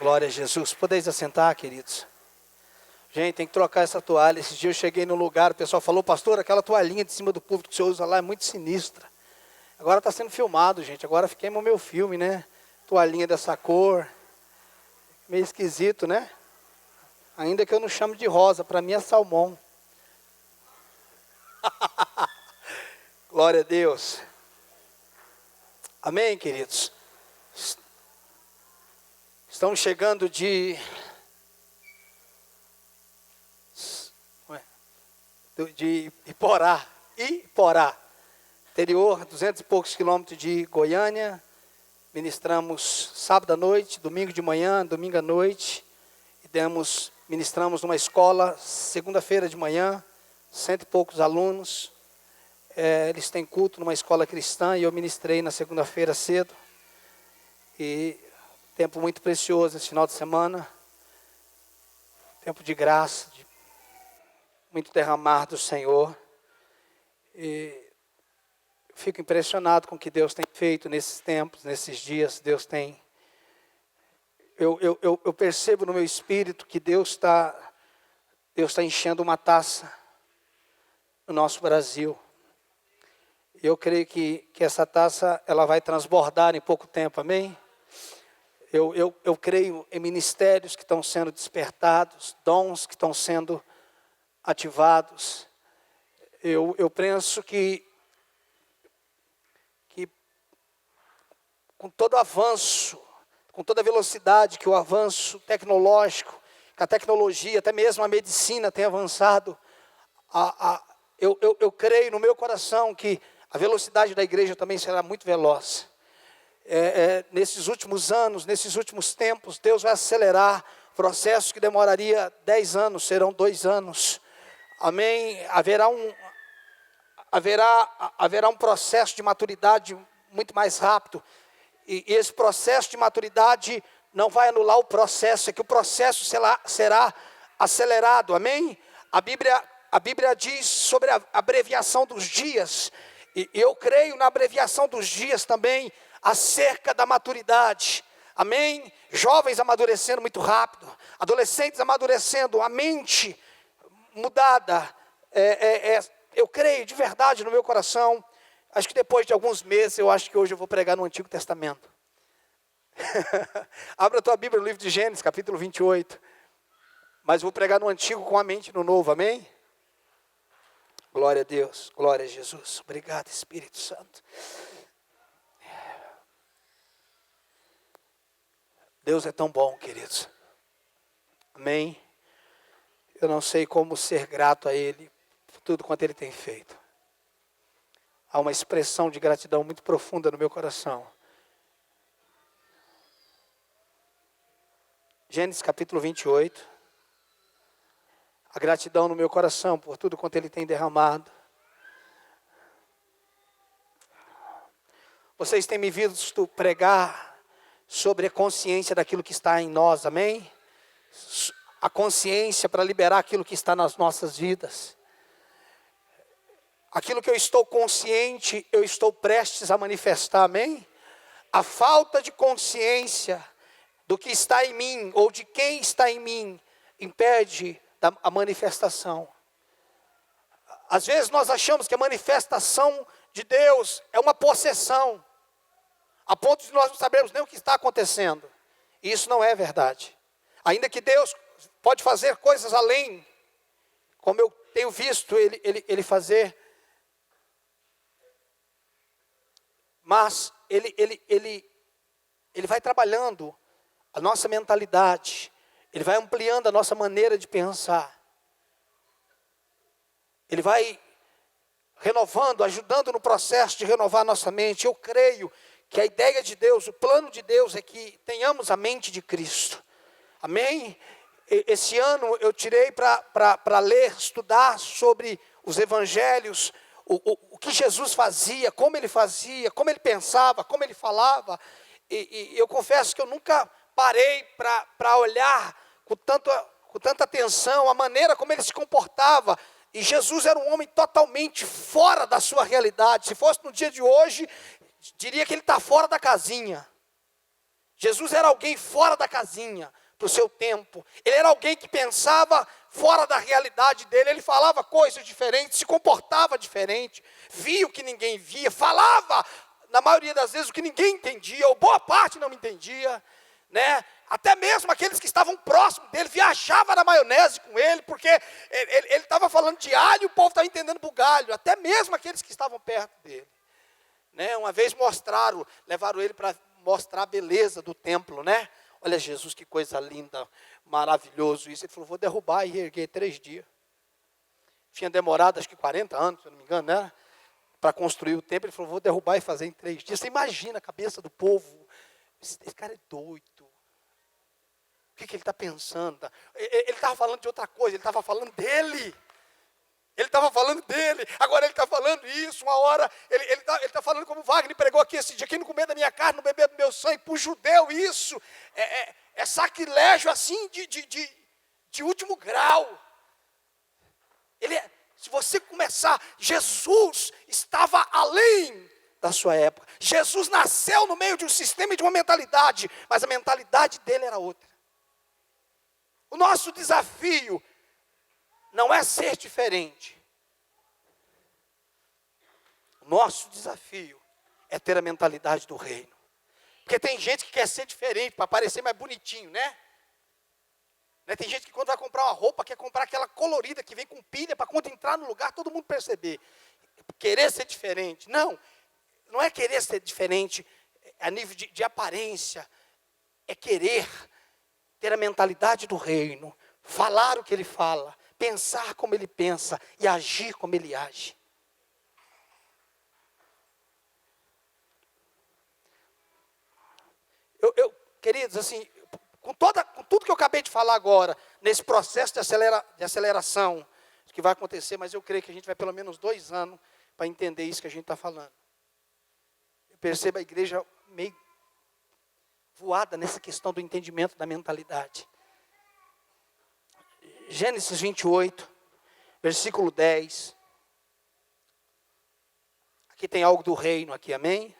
Glória a Jesus. Podeis assentar, queridos. Gente, tem que trocar essa toalha. Esse dia eu cheguei num lugar, o pessoal falou, pastor, aquela toalhinha de cima do púlpito que o senhor usa lá é muito sinistra. Agora está sendo filmado, gente. Agora queima o meu filme, né? Toalhinha dessa cor. Meio esquisito, né? Ainda que eu não chamo de rosa, para mim é salmão. Glória a Deus. Amém, queridos? Estamos chegando de Iporá, interior, 200 e poucos quilômetros de Goiânia. Ministramos sábado à noite, domingo de manhã, domingo à noite. Ministramos numa escola, segunda-feira de manhã, 100 e poucos alunos. Eles têm culto numa escola cristã e eu ministrei na segunda-feira cedo. E tempo muito precioso esse final de semana. Tempo de graça, de muito derramar do Senhor. E fico impressionado com o que Deus tem feito nesses tempos, nesses dias. Deus tem... Eu percebo no meu espírito que Deus está enchendo uma taça no nosso Brasil. Eu creio que essa taça ela vai transbordar em pouco tempo, amém? Eu creio em ministérios que estão sendo despertados, dons que estão sendo ativados. Eu penso que com todo avanço, com toda a velocidade que o avanço tecnológico, que a tecnologia, até mesmo a medicina tem avançado, eu creio no meu coração que a velocidade da igreja também será muito veloz. Nesses últimos anos, nesses últimos tempos, Deus vai acelerar processos que demoraria 10 anos, serão 2 anos. Amém? Haverá um processo de maturidade muito mais rápido. E esse processo de maturidade não vai anular o processo, é que o processo será acelerado, amém? A Bíblia diz sobre a abreviação dos dias, e eu creio na abreviação dos dias também, acerca da maturidade, amém? Jovens amadurecendo muito rápido, adolescentes amadurecendo, a mente mudada, eu creio de verdade no meu coração. Acho que depois de alguns meses, eu acho que hoje eu vou pregar no Antigo Testamento. Abra a tua Bíblia no livro de Gênesis, capítulo 28. Mas vou pregar no Antigo com a mente no Novo, amém? Glória a Deus, glória a Jesus. Obrigado, Espírito Santo. Deus é tão bom, queridos. Amém? Eu não sei como ser grato a Ele por tudo quanto Ele tem feito. Há uma expressão de gratidão muito profunda no meu coração. Gênesis capítulo 28. A gratidão no meu coração por tudo quanto Ele tem derramado. Vocês têm me visto pregar sobre a consciência daquilo que está em nós, amém? A consciência para liberar aquilo que está nas nossas vidas. Aquilo que eu estou consciente, eu estou prestes a manifestar, amém? A falta de consciência do que está em mim, ou de quem está em mim, impede a manifestação. Às vezes nós achamos que a manifestação de Deus é uma possessão, a ponto de nós não sabermos nem o que está acontecendo. E isso não é verdade. Ainda que Deus pode fazer coisas além, como eu tenho visto Ele fazer, mas ele vai trabalhando a nossa mentalidade, Ele vai ampliando a nossa maneira de pensar, Ele vai renovando, ajudando no processo de renovar a nossa mente. Eu creio que a ideia de Deus, o plano de Deus é que tenhamos a mente de Cristo, amém? Esse ano eu tirei para ler, estudar sobre os evangelhos, o que Jesus fazia, como ele pensava, como ele falava, e eu confesso que eu nunca parei para olhar com tanta atenção a maneira como ele se comportava. E Jesus era um homem totalmente fora da sua realidade. Se fosse no dia de hoje, diria que ele está fora da casinha. Jesus era alguém fora da casinha, para o seu tempo. Ele era alguém que pensava fora da realidade dele. Ele falava coisas diferentes, se comportava diferente, via o que ninguém via, falava, na maioria das vezes, o que ninguém entendia, ou boa parte não entendia, né? Até mesmo aqueles que estavam próximos dele, viajava na maionese com ele, porque ele estava falando de alho e o povo estava entendendo bugalho, até mesmo aqueles que estavam perto dele. Né? Uma vez levaram ele para mostrar a beleza do templo, né? Olha Jesus, que coisa linda, maravilhoso isso. Ele falou, vou derrubar e erguer 3 dias. Tinha demorado acho que 40 anos, se eu não me engano, né? Para construir o templo. Ele falou, vou derrubar e fazer em 3 dias. Você imagina a cabeça do povo. Esse cara é doido. O que ele está pensando? Ele estava falando de outra coisa, ele estava falando dele. Ele estava falando dele, agora ele está falando isso, uma hora, ele está falando como Wagner pregou aqui esse dia, quem não comer da minha carne, não beber do meu sangue, para o judeu isso, é sacrilégio assim de último grau. Se você começar, Jesus estava além da sua época, Jesus nasceu no meio de um sistema e de uma mentalidade, mas a mentalidade dele era outra. O nosso desafio não é ser diferente. O nosso desafio é ter a mentalidade do reino. Porque tem gente que quer ser diferente, para parecer mais bonitinho, né? Tem gente que quando vai comprar uma roupa, quer comprar aquela colorida que vem com pilha, para quando entrar no lugar, todo mundo perceber. Querer ser diferente. Não é querer ser diferente a nível de aparência. É querer ter a mentalidade do reino. Falar o que ele fala. Pensar como ele pensa e agir como ele age. Queridos, assim, com tudo que eu acabei de falar agora, nesse processo de aceleração que vai acontecer, mas eu creio que a gente vai pelo menos 2 anos para entender isso que a gente está falando. Eu percebo a igreja meio voada nessa questão do entendimento da mentalidade. Gênesis 28, versículo 10. Aqui tem algo do reino aqui, amém?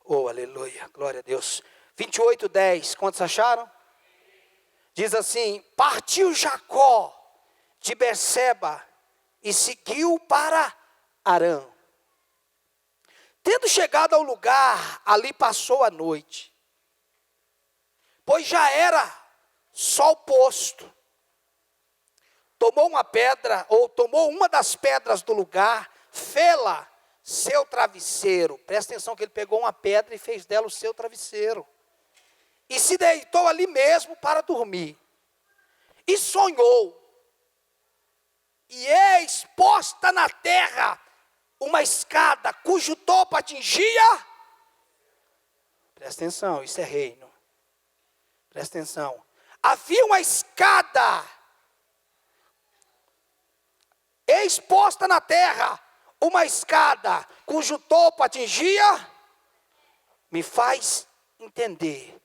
Oh, aleluia, glória a Deus. 28, 10, quantos acharam? Diz assim, partiu Jacó de Berseba e seguiu para Harã. Tendo chegado ao lugar, ali passou a noite, pois já era sol posto. Tomou uma das pedras do lugar, fê-la seu travesseiro. Presta atenção que ele pegou uma pedra e fez dela o seu travesseiro. E se deitou ali mesmo para dormir. E sonhou. E eis posta na terra uma escada cujo topo atingia. Presta atenção, isso é reino. Presta atenção. Havia uma escada exposta na terra, uma escada cujo topo atingia, me faz entender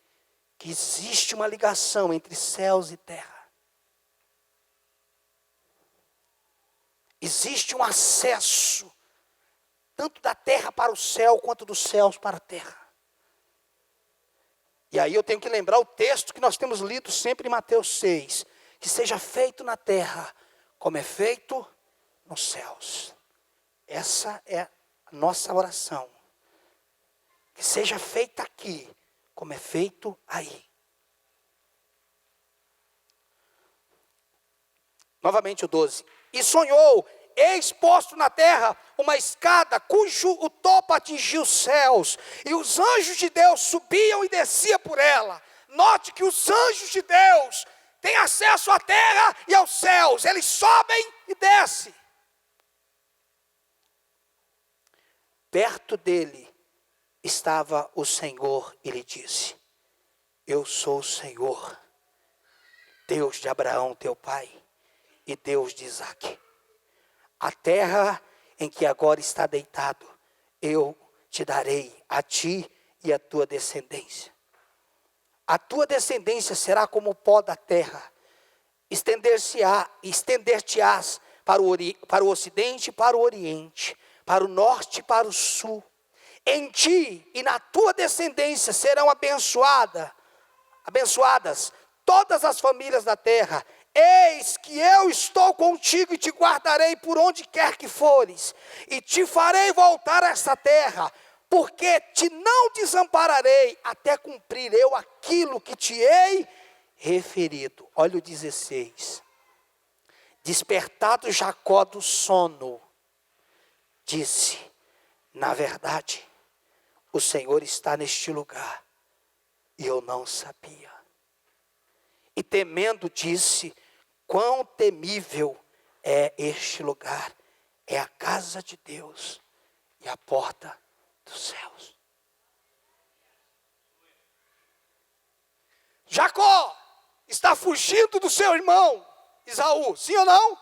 que existe uma ligação entre céus e terra. Existe um acesso, tanto da terra para o céu, quanto dos céus para a terra. E aí eu tenho que lembrar o texto que nós temos lido sempre em Mateus 6, que seja feito na terra, como é feito nos céus. Essa é a nossa oração. Que seja feita aqui, como é feito aí. Novamente o 12. E sonhou, eis posto na terra uma escada, cujo o topo atingia os céus. E os anjos de Deus subiam e desciam por ela. Note que os anjos de Deus têm acesso à terra e aos céus. Eles sobem e descem. Perto dele estava o Senhor e lhe disse, eu sou o Senhor, Deus de Abraão teu pai e Deus de Isaque. A terra em que agora está deitado, eu te darei a ti e a tua descendência. A tua descendência será como o pó da terra, estender-te-ás para o ocidente e para o oriente, para o norte e para o sul. Em ti e na tua descendência serão abençoadas todas as famílias da terra. Eis que eu estou contigo e te guardarei por onde quer que fores, e te farei voltar a esta terra, porque te não desampararei até cumprir eu aquilo que te hei referido. Olha o 16. Despertado Jacó do sono, disse: na verdade, o Senhor está neste lugar, e eu não sabia. E temendo disse: quão temível é este lugar, é a casa de Deus e a porta dos céus. Jacó está fugindo do seu irmão Esaú, sim ou não?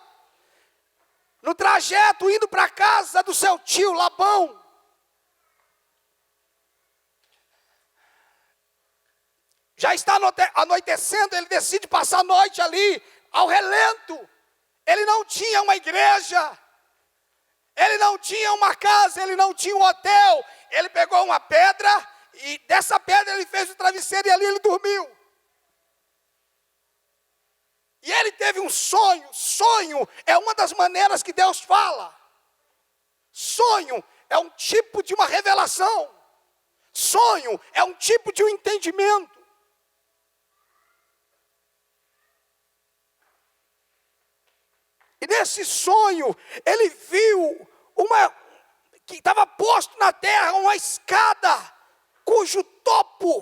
No trajeto indo para a casa do seu tio Labão. Já está anoitecendo, ele decide passar a noite ali, ao relento. Ele não tinha uma igreja, ele não tinha uma casa, ele não tinha um hotel. Ele pegou uma pedra e dessa pedra ele fez o travesseiro e ali ele dormiu. E ele teve um sonho. Sonho é uma das maneiras que Deus fala. Sonho é um tipo de uma revelação. Sonho é um tipo de um entendimento. E nesse sonho, ele viu que estava posto na terra uma escada,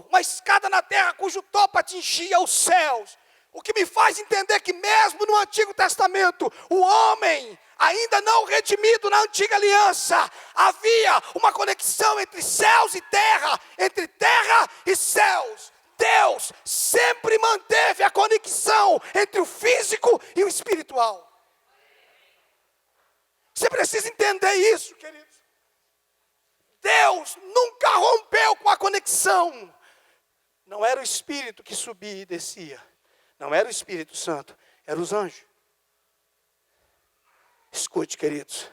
uma escada na terra cujo topo atingia os céus. O que me faz entender que mesmo no Antigo Testamento, o homem, ainda não redimido na antiga aliança, havia uma conexão entre céus e terra, entre terra e céus. Deus sempre manteve a conexão entre o físico e o espiritual. Você precisa entender isso, queridos. Deus nunca rompeu com a conexão. Não era o Espírito que subia e descia. Não era o Espírito Santo, eram os anjos. Escute, queridos.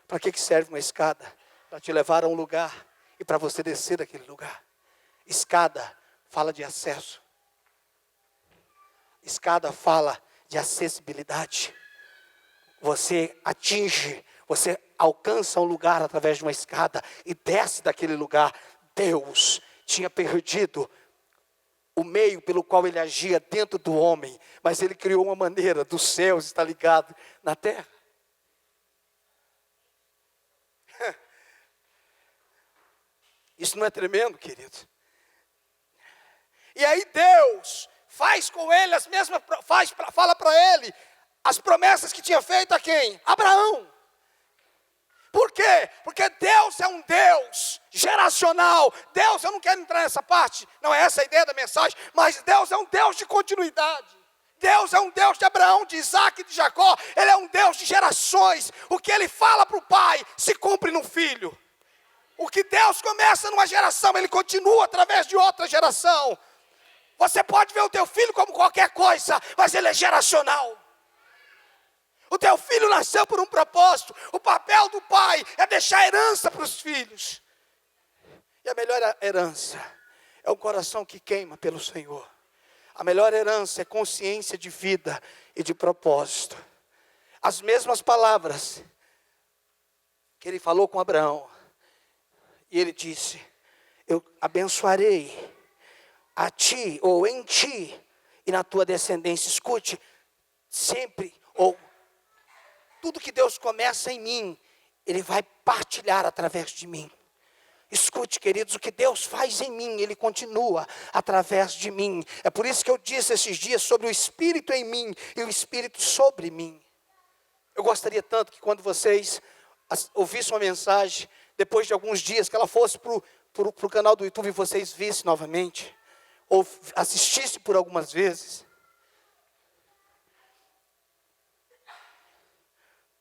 Para que serve uma escada? Para te levar a um lugar e para você descer daquele lugar. Escada fala de acesso. Escada fala de acessibilidade. Você alcança um lugar através de uma escada e desce daquele lugar. Deus tinha perdido o meio pelo qual ele agia dentro do homem, mas ele criou uma maneira dos céus estar ligado na terra. Isso não é tremendo, querido? E aí Deus faz com ele as mesmas, fala para ele as promessas que tinha feito a quem? Abraão. Por quê? Porque Deus é um Deus geracional. Deus, eu não quero entrar nessa parte, não é essa a ideia da mensagem, mas Deus é um Deus de continuidade. Deus é um Deus de Abraão, de Isaac e de Jacó. Ele é um Deus de gerações. O que ele fala para o pai, se cumpre no filho. O que Deus começa numa geração, ele continua através de outra geração. Você pode ver o teu filho como qualquer coisa, mas ele é geracional. O teu filho nasceu por um propósito. O papel do pai é deixar herança para os filhos. E a melhor herança é um coração que queima pelo Senhor. A melhor herança é consciência de vida e de propósito. As mesmas palavras que ele falou com Abraão. E ele disse: eu abençoarei a ti, ou em ti, e na tua descendência. Escute, sempre, tudo que Deus começa em mim, Ele vai partilhar através de mim. Escute, queridos, o que Deus faz em mim, Ele continua através de mim. É por isso que eu disse esses dias sobre o Espírito em mim e o Espírito sobre mim. Eu gostaria tanto que quando vocês ouvissem uma mensagem, depois de alguns dias, que ela fosse para o canal do YouTube e vocês vissem novamente, ou assistissem por algumas vezes.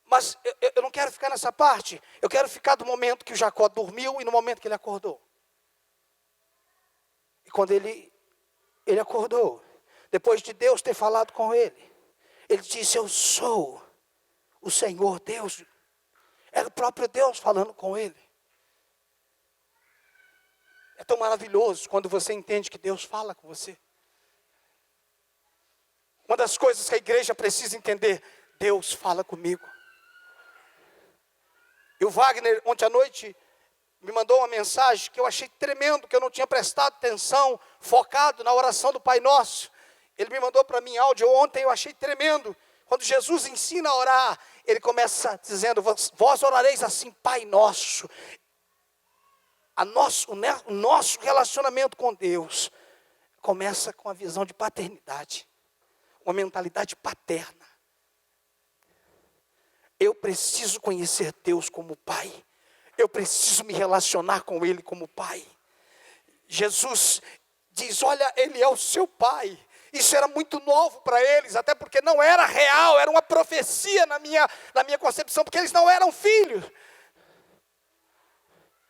Mas eu não quero ficar nessa parte. Eu quero ficar do momento que o Jacó dormiu e no momento que ele acordou. E quando ele acordou, depois de Deus ter falado com ele, ele disse: eu sou o Senhor Deus. Era o próprio Deus falando com ele. É tão maravilhoso quando você entende que Deus fala com você. Uma das coisas que a igreja precisa entender, Deus fala comigo. E o Wagner, ontem à noite, me mandou uma mensagem que eu achei tremendo, que eu não tinha prestado atenção, focado na oração do Pai Nosso. Ele me mandou para mim áudio ontem, eu achei tremendo. Quando Jesus ensina a orar, ele começa dizendo, vós orareis assim, Pai Nosso. O nosso relacionamento com Deus começa com a visão de paternidade, uma mentalidade paterna. Eu preciso conhecer Deus como Pai. Eu preciso me relacionar com Ele como Pai. Jesus diz, olha, Ele é o seu Pai. Isso era muito novo para eles, até porque não era real, era uma profecia na minha concepção, porque eles não eram filhos.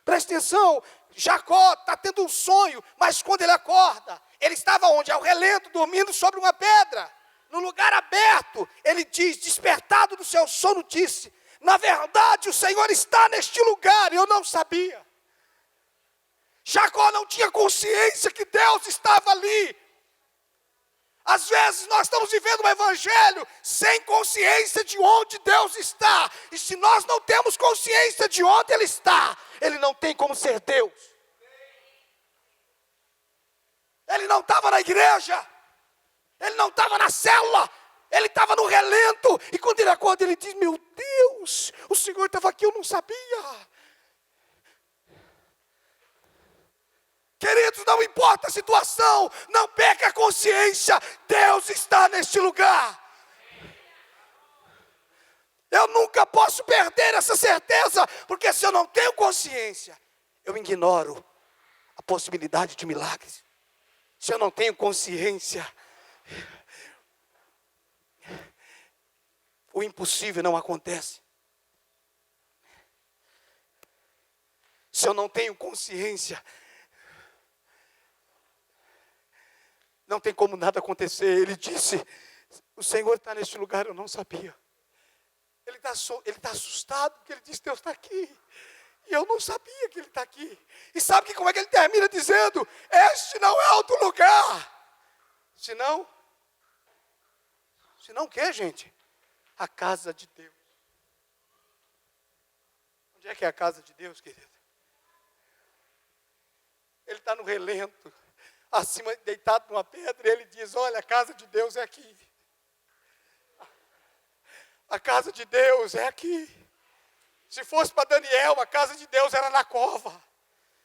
Presta atenção, Jacó está tendo um sonho, mas quando ele acorda, ele estava onde? Ao relento, dormindo sobre uma pedra. No lugar aberto, ele diz, despertado do seu sono, disse, na verdade o Senhor está neste lugar, e eu não sabia. Jacó não tinha consciência que Deus estava ali. Às vezes nós estamos vivendo um evangelho sem consciência de onde Deus está. E se nós não temos consciência de onde Ele está, Ele não tem como ser Deus. Ele não estava na igreja. Ele não estava na célula, ele estava no relento. E quando ele acorda, ele diz, meu Deus, o Senhor estava aqui, eu não sabia. Queridos, não importa a situação, não perca a consciência, Deus está neste lugar. Eu nunca posso perder essa certeza, porque se eu não tenho consciência, eu ignoro a possibilidade de milagres. Se eu não tenho consciência, o impossível não acontece. Se eu não tenho consciência, não tem como nada acontecer. Ele disse, o Senhor está neste lugar, eu não sabia. Ele está assustado, porque ele disse, Deus está aqui. E eu não sabia que Ele está aqui. E sabe como é que ele termina dizendo, este não é outro lugar. Senão o que, gente? A casa de Deus. Onde é que é a casa de Deus, querido? Ele está no relento, acima, deitado numa pedra, e ele diz, olha, a casa de Deus é aqui. A casa de Deus é aqui. Se fosse para Daniel, a casa de Deus era na cova.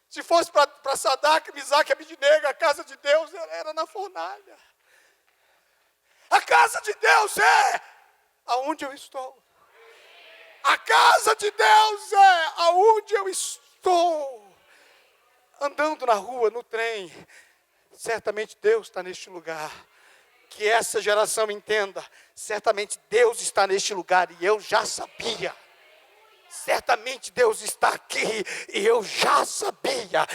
Se fosse para Sadraque, Misaque e Abednego, a casa de Deus era na fornalha. A casa de Deus é aonde eu estou. A casa de Deus é aonde eu estou. Andando na rua, no trem, certamente Deus está neste lugar. Que essa geração entenda, certamente Deus está neste lugar e eu já sabia. Certamente Deus está aqui e eu já sabia.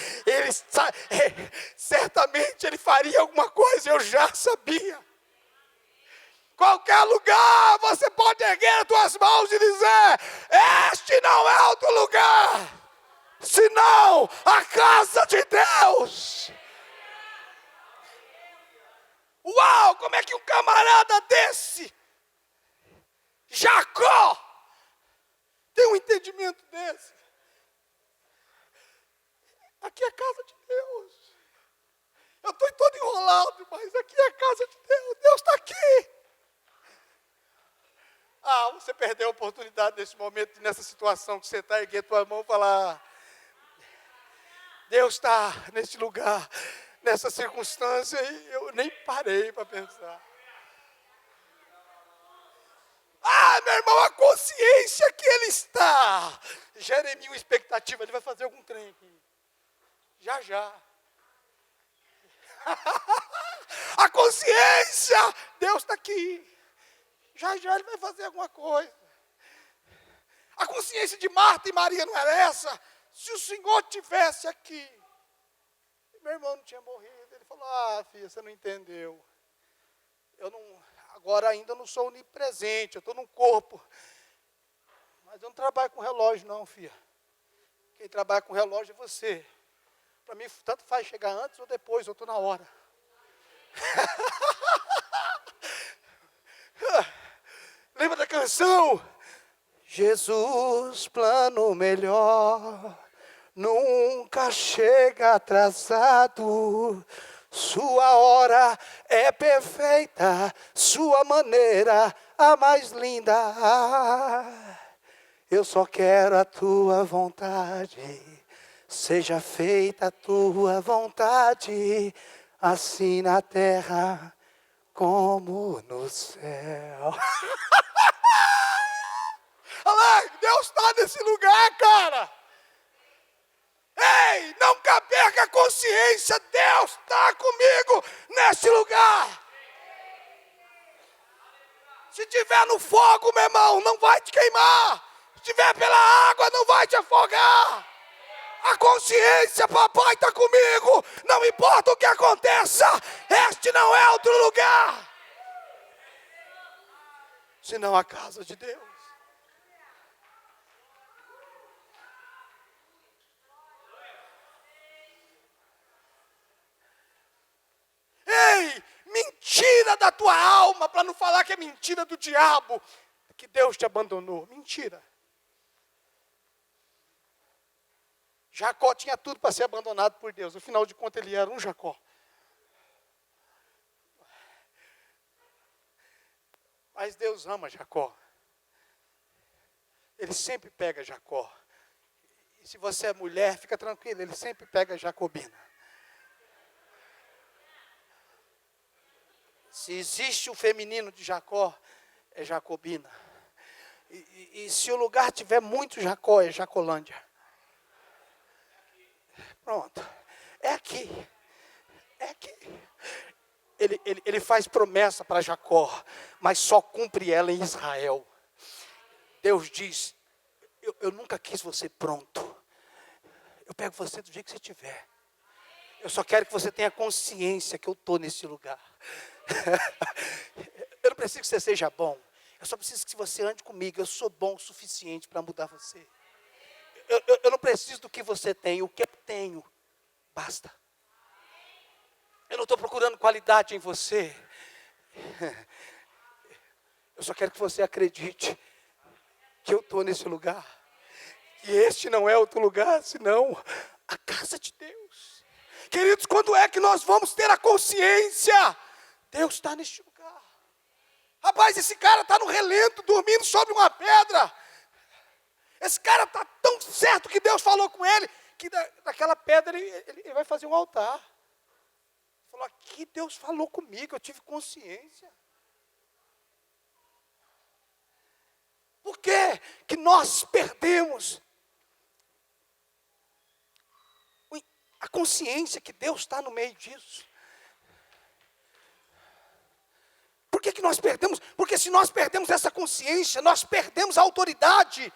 Certamente Ele faria alguma coisa, eu já sabia. Qualquer lugar você pode erguer as tuas mãos e dizer, este não é outro lugar, senão a casa de Deus. Uau, como é que um camarada desse, Jacó, tem um entendimento desse? Aqui é a casa de Deus. Eu estou todo enrolado, mas aqui é a casa de Deus. Deus está aqui. Ah, você perdeu a oportunidade nesse momento, nessa situação que você está, erguer a tua mão e falar, Deus está nesse lugar, nessa circunstância, e eu nem parei para pensar. Ah, meu irmão, a consciência que ele está, gera em mim uma expectativa, ele vai fazer algum trem aqui. Já. A consciência, Deus está aqui. Já ele vai fazer alguma coisa. A consciência de Marta e Maria não era essa? Se o Senhor tivesse aqui. Meu irmão não tinha morrido. Ele falou, filha, você não entendeu. Agora ainda não sou onipresente, eu estou num corpo. Mas eu não trabalho com relógio não, filha. Quem trabalha com relógio é você. Para mim, tanto faz chegar antes ou depois, eu estou na hora. Lembra da canção? Jesus, plano melhor, nunca chega atrasado. Sua hora é perfeita, sua maneira a mais linda. Eu só quero a tua vontade, seja feita a tua vontade, assim na terra como no céu. Olha lá, Deus está nesse lugar, cara. Ei, nunca perca a consciência, Deus está comigo nesse lugar. Se estiver no fogo, meu irmão, não vai te queimar. Se estiver pela água, não vai te afogar. A consciência, papai está comigo. Não importa o que aconteça, este não é outro lugar senão a casa de Deus. Ei, mentira da tua alma, para não falar que é mentira do diabo, que Deus te abandonou. Mentira. Jacó tinha tudo para ser abandonado por Deus. Afinal de contas, ele era um Jacó. Mas Deus ama Jacó. Ele sempre pega Jacó. E se você é mulher, fica tranquilo, ele sempre pega Jacobina. Se existe o feminino de Jacó, é Jacobina. E se o lugar tiver muito Jacó, é Jacolândia. Pronto. É aqui. É aqui. Ele faz promessa para Jacó, mas só cumpre ela em Israel. Deus diz, eu nunca quis você pronto. Eu pego você do jeito que você estiver. Eu só quero que você tenha consciência que eu estou nesse lugar. Eu não preciso que você seja bom. Eu só preciso que você ande comigo. Eu sou bom o suficiente para mudar você. Eu não preciso do que você tem. O que eu tenho, basta. Eu não estou procurando qualidade em você. Eu só quero que você acredite que eu estou nesse lugar. E este não é outro lugar, senão a casa de Deus. Queridos, quando é que nós vamos ter a consciência? Deus está neste lugar. Rapaz, esse cara está no relento, dormindo sobre uma pedra. Esse cara está tão certo que Deus falou com ele, que daquela pedra ele vai fazer um altar. Falou, aqui Deus falou comigo, eu tive consciência. Por que que nós perdemos a consciência que Deus está no meio disso? Por que que nós perdemos? Porque se nós perdemos essa consciência, nós perdemos a autoridade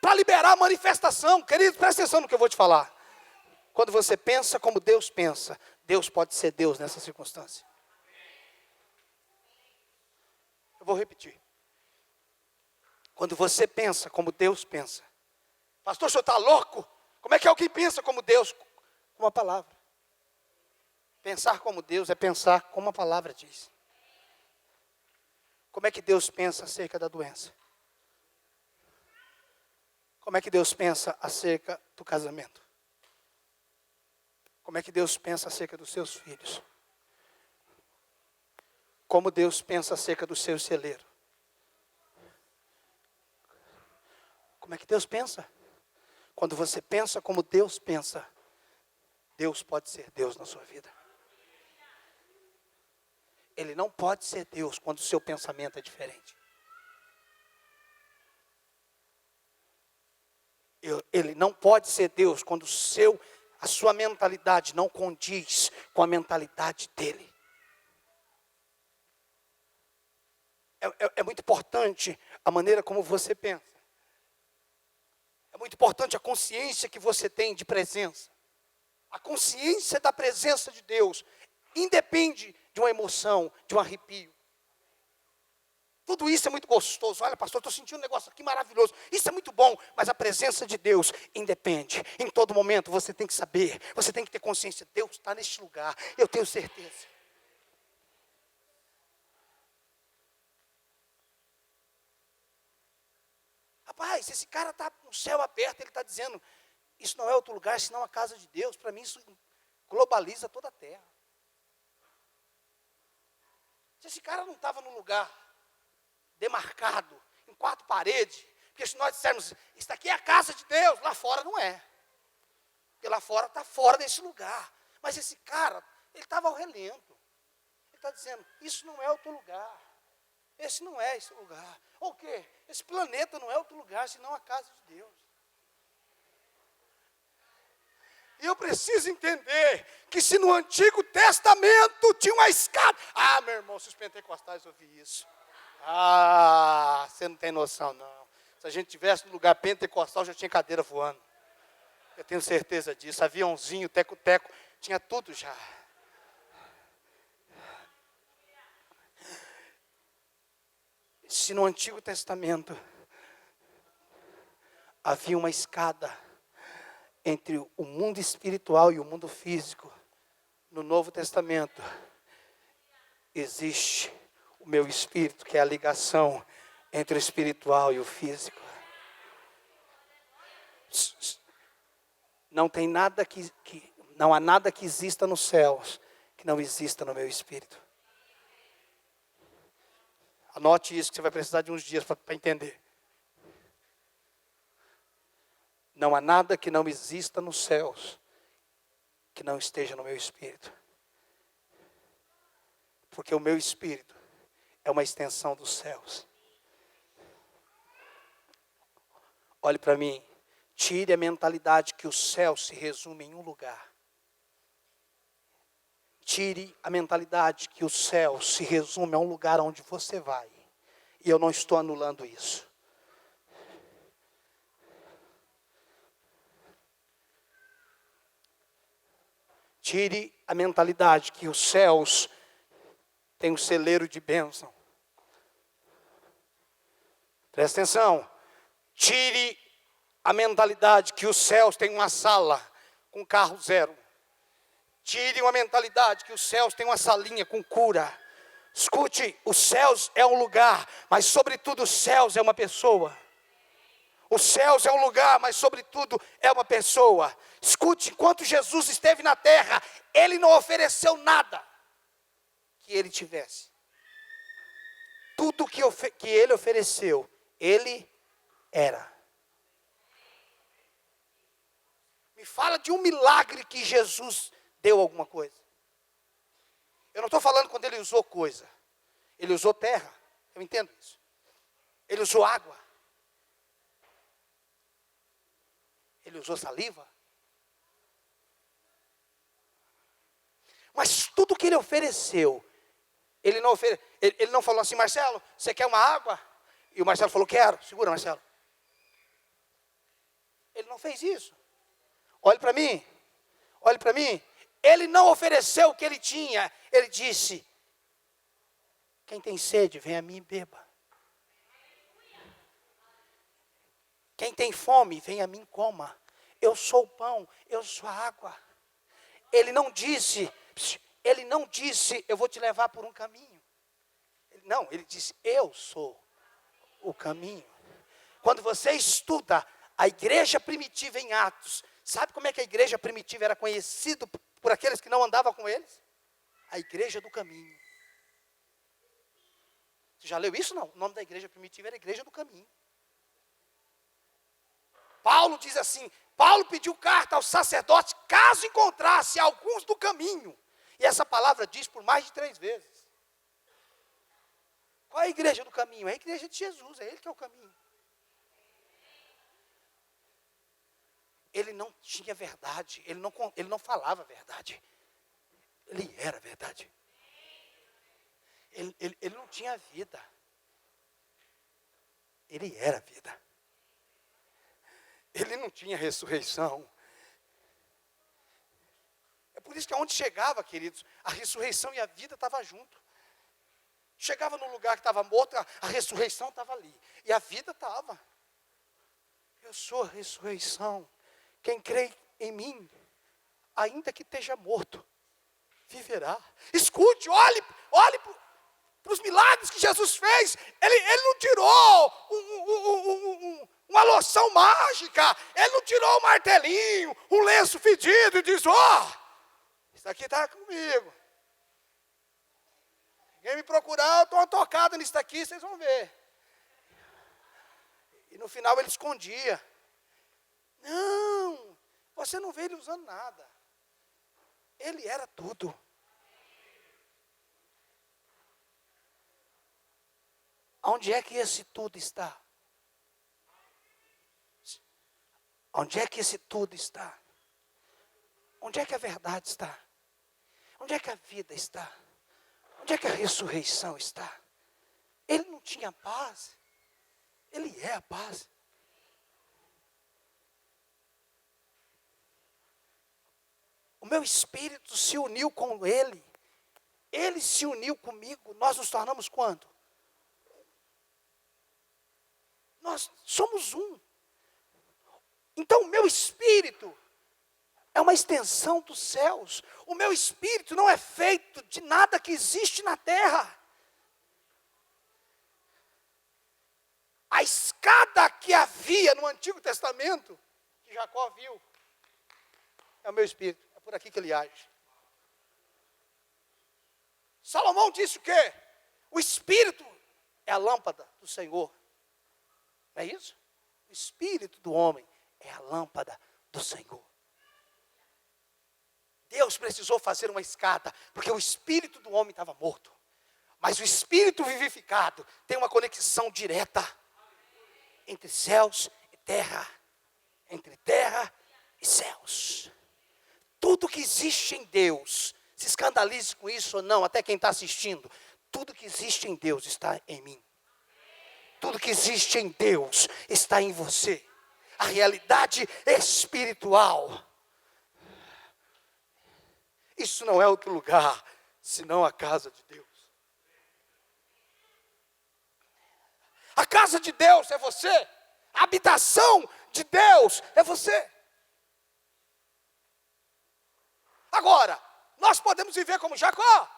para liberar a manifestação. Queridos, presta atenção no que eu vou te falar. Quando você pensa como Deus pensa, Deus pode ser Deus nessa circunstância. Eu vou repetir. Quando você pensa como Deus pensa. Pastor, o senhor está louco? Como é que alguém pensa como Deus? Com uma palavra. Pensar como Deus é pensar como a palavra diz. Como é que Deus pensa acerca da doença? Como é que Deus pensa acerca do casamento? Como é que Deus pensa acerca dos seus filhos? Como Deus pensa acerca do seu celeiro? Como é que Deus pensa? Quando você pensa como Deus pensa, Deus pode ser Deus na sua vida. Ele não pode ser Deus quando o seu pensamento é diferente. Ele não pode ser Deus quando a sua mentalidade não condiz com a mentalidade dele. É muito importante a maneira como você pensa. É muito importante a consciência que você tem de presença. A consciência da presença de Deus independe de uma emoção, de um arrepio. Tudo isso é muito gostoso. Olha, pastor, estou sentindo um negócio aqui maravilhoso. Isso é muito bom, mas a presença de Deus independe. Em todo momento você tem que saber, você tem que ter consciência. Deus está neste lugar, eu tenho certeza. Rapaz, esse cara está com o céu aberto, ele está dizendo, isso não é outro lugar, senão a casa de Deus. Para mim isso globaliza toda a terra. Se esse cara não estava num lugar demarcado, em 4 paredes, porque se nós dissermos, isso aqui é a casa de Deus, lá fora não é. Porque lá fora está fora desse lugar. Mas esse cara, ele estava ao relento. Ele está dizendo, isso não é outro lugar. Esse não é esse lugar. Ou o quê? Esse planeta não é outro lugar, senão a casa de Deus. E eu preciso entender que se no Antigo Testamento tinha uma escada. Ah, meu irmão, se os pentecostais ouvirem isso. Ah, você não tem noção, não. Se a gente tivesse no lugar pentecostal, já tinha cadeira voando. Eu tenho certeza disso. Aviãozinho, teco-teco, tinha tudo já. Se no Antigo Testamento havia uma escada entre o mundo espiritual e o mundo físico, no Novo Testamento existe o meu espírito, que é a ligação entre o espiritual e o físico. Não tem nada não há nada que exista nos céus que não exista no meu espírito. Anote isso, que você vai precisar de uns dias para entender. Não há nada que não exista nos céus que não esteja no meu espírito. Porque o meu espírito é uma extensão dos céus. Olhe para mim. Tire a mentalidade que o céu se resume em um lugar. Tire a mentalidade que o céu se resume a um lugar onde você vai. E eu não estou anulando isso. Tire a mentalidade que os céus têm um celeiro de bênção. Presta atenção. Tire a mentalidade que os céus têm uma sala com carro zero. Tire uma mentalidade que os céus têm uma salinha com cura. Escute, os céus é um lugar, mas sobretudo os céus é uma pessoa. Os céus é um lugar, mas sobretudo é uma pessoa. Escute, enquanto Jesus esteve na terra, Ele não ofereceu nada que Ele tivesse. Tudo que Ele ofereceu, Ele era. Me fala de um milagre que Jesus deu alguma coisa. Eu não estou falando quando Ele usou coisa. Ele usou terra, eu entendo isso. Ele usou água. Ele usou saliva. Mas tudo que Ele ofereceu, Ele não falou assim, Marcelo, você quer uma água? E o Marcelo falou, quero. Segura, Marcelo. Ele não fez isso. Olhe para mim. Olhe para mim. Ele não ofereceu o que Ele tinha. Ele disse, quem tem sede, vem a mim e beba. Quem tem fome, vem a mim e coma. Eu sou o pão, eu sou a água. Ele não disse, eu vou te levar por um caminho. Não, ele disse, eu sou o caminho. Quando você estuda a igreja primitiva em Atos, sabe como é que a igreja primitiva era conhecida por aqueles que não andavam com eles? A igreja do caminho. Você já leu isso? Não. O nome da igreja primitiva era a igreja do caminho. Paulo diz assim, Paulo pediu carta aos sacerdotes, caso encontrasse alguns do caminho. E essa palavra diz por mais de 3 vezes. Qual é a igreja do caminho? É a igreja de Jesus, é Ele que é o caminho. Ele não tinha verdade, ele não falava a verdade. Ele era a verdade. Ele não tinha vida. Ele era a vida. Ele não tinha ressurreição. É por isso que aonde chegava, queridos, a ressurreição e a vida estavam junto. Chegava no lugar que estava morto, a ressurreição estava ali. E a vida estava. Eu sou a ressurreição. Quem crê em mim, ainda que esteja morto, viverá. Escute, olhe para os milagres que Jesus fez. Ele não tirou uma loção mágica. Ele não tirou um martelinho, um lenço fedido e diz, isso aqui está comigo. Quem me procurar, eu estou uma tocada nisso daqui, vocês vão ver. E no final ele escondia. Não, você não vê ele usando nada. Ele era tudo. Onde é que esse tudo está? Onde é que esse tudo está? Onde é que a verdade está? Onde é que a vida está? Onde é que a ressurreição está? Ele não tinha paz. Ele é a paz. O meu espírito se uniu com ele. Ele se uniu comigo. Nós nos tornamos quando? Nós somos um. Então o meu espírito é uma extensão dos céus. O meu espírito não é feito de nada que existe na terra. A escada que havia no Antigo Testamento, que Jacó viu, é o meu espírito. É por aqui que ele age. Salomão disse o quê? O espírito é a lâmpada do Senhor. Não é isso? O espírito do homem é a lâmpada do Senhor. Deus precisou fazer uma escada, porque o espírito do homem estava morto. Mas o espírito vivificado tem uma conexão direta entre céus e terra. Entre terra e céus. Tudo que existe em Deus, se escandalize com isso ou não, até quem está assistindo, tudo que existe em Deus está em mim. Tudo que existe em Deus está em você. A realidade espiritual. Isso não é outro lugar, senão a casa de Deus. A casa de Deus é você. A habitação de Deus é você. Agora, nós podemos viver como Jacó.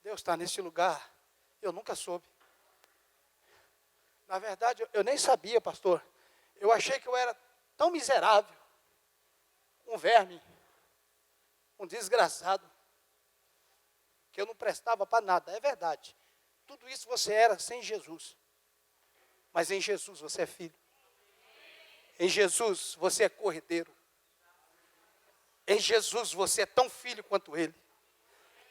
Deus está nesse lugar. Eu nunca soube. Na verdade, eu nem sabia, pastor. Eu achei que eu era tão miserável. Um verme. Um desgraçado. Que eu não prestava para nada. É verdade. Tudo isso você era sem Jesus. Mas em Jesus você é filho. Em Jesus você é cordeiro. Em Jesus você é tão filho quanto Ele.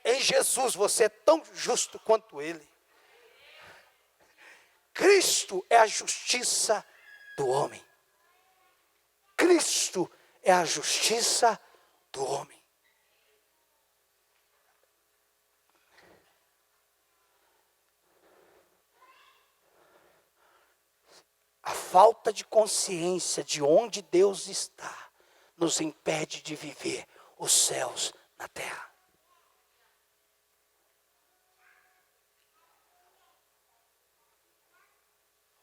Em Jesus você é tão justo quanto Ele. Cristo é a justiça do homem. Cristo é a justiça do homem. A falta de consciência de onde Deus está nos impede de viver os céus na terra.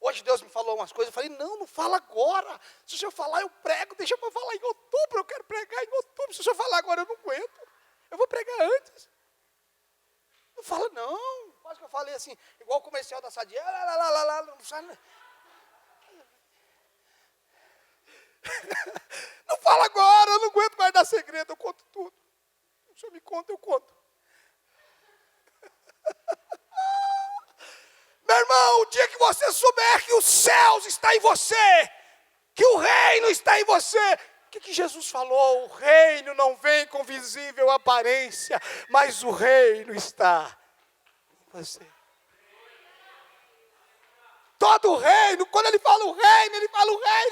Hoje Deus me falou umas coisas, eu falei, não fala agora. Se o senhor falar, eu prego, deixa eu falar em outubro, eu quero pregar em outubro. Se o senhor falar agora, eu não aguento. Eu vou pregar antes. Não fala não. Quase que eu falei assim, igual o comercial da Sadia. Não sai. Não fala agora, eu não aguento guardar segredo, eu conto tudo. O senhor me conta, eu conto. Meu irmão, o dia que você souber que os céus estão em você, que o reino está em você, o que Jesus falou? O reino não vem com visível aparência, mas o reino está em você. Todo o reino, quando ele fala o reino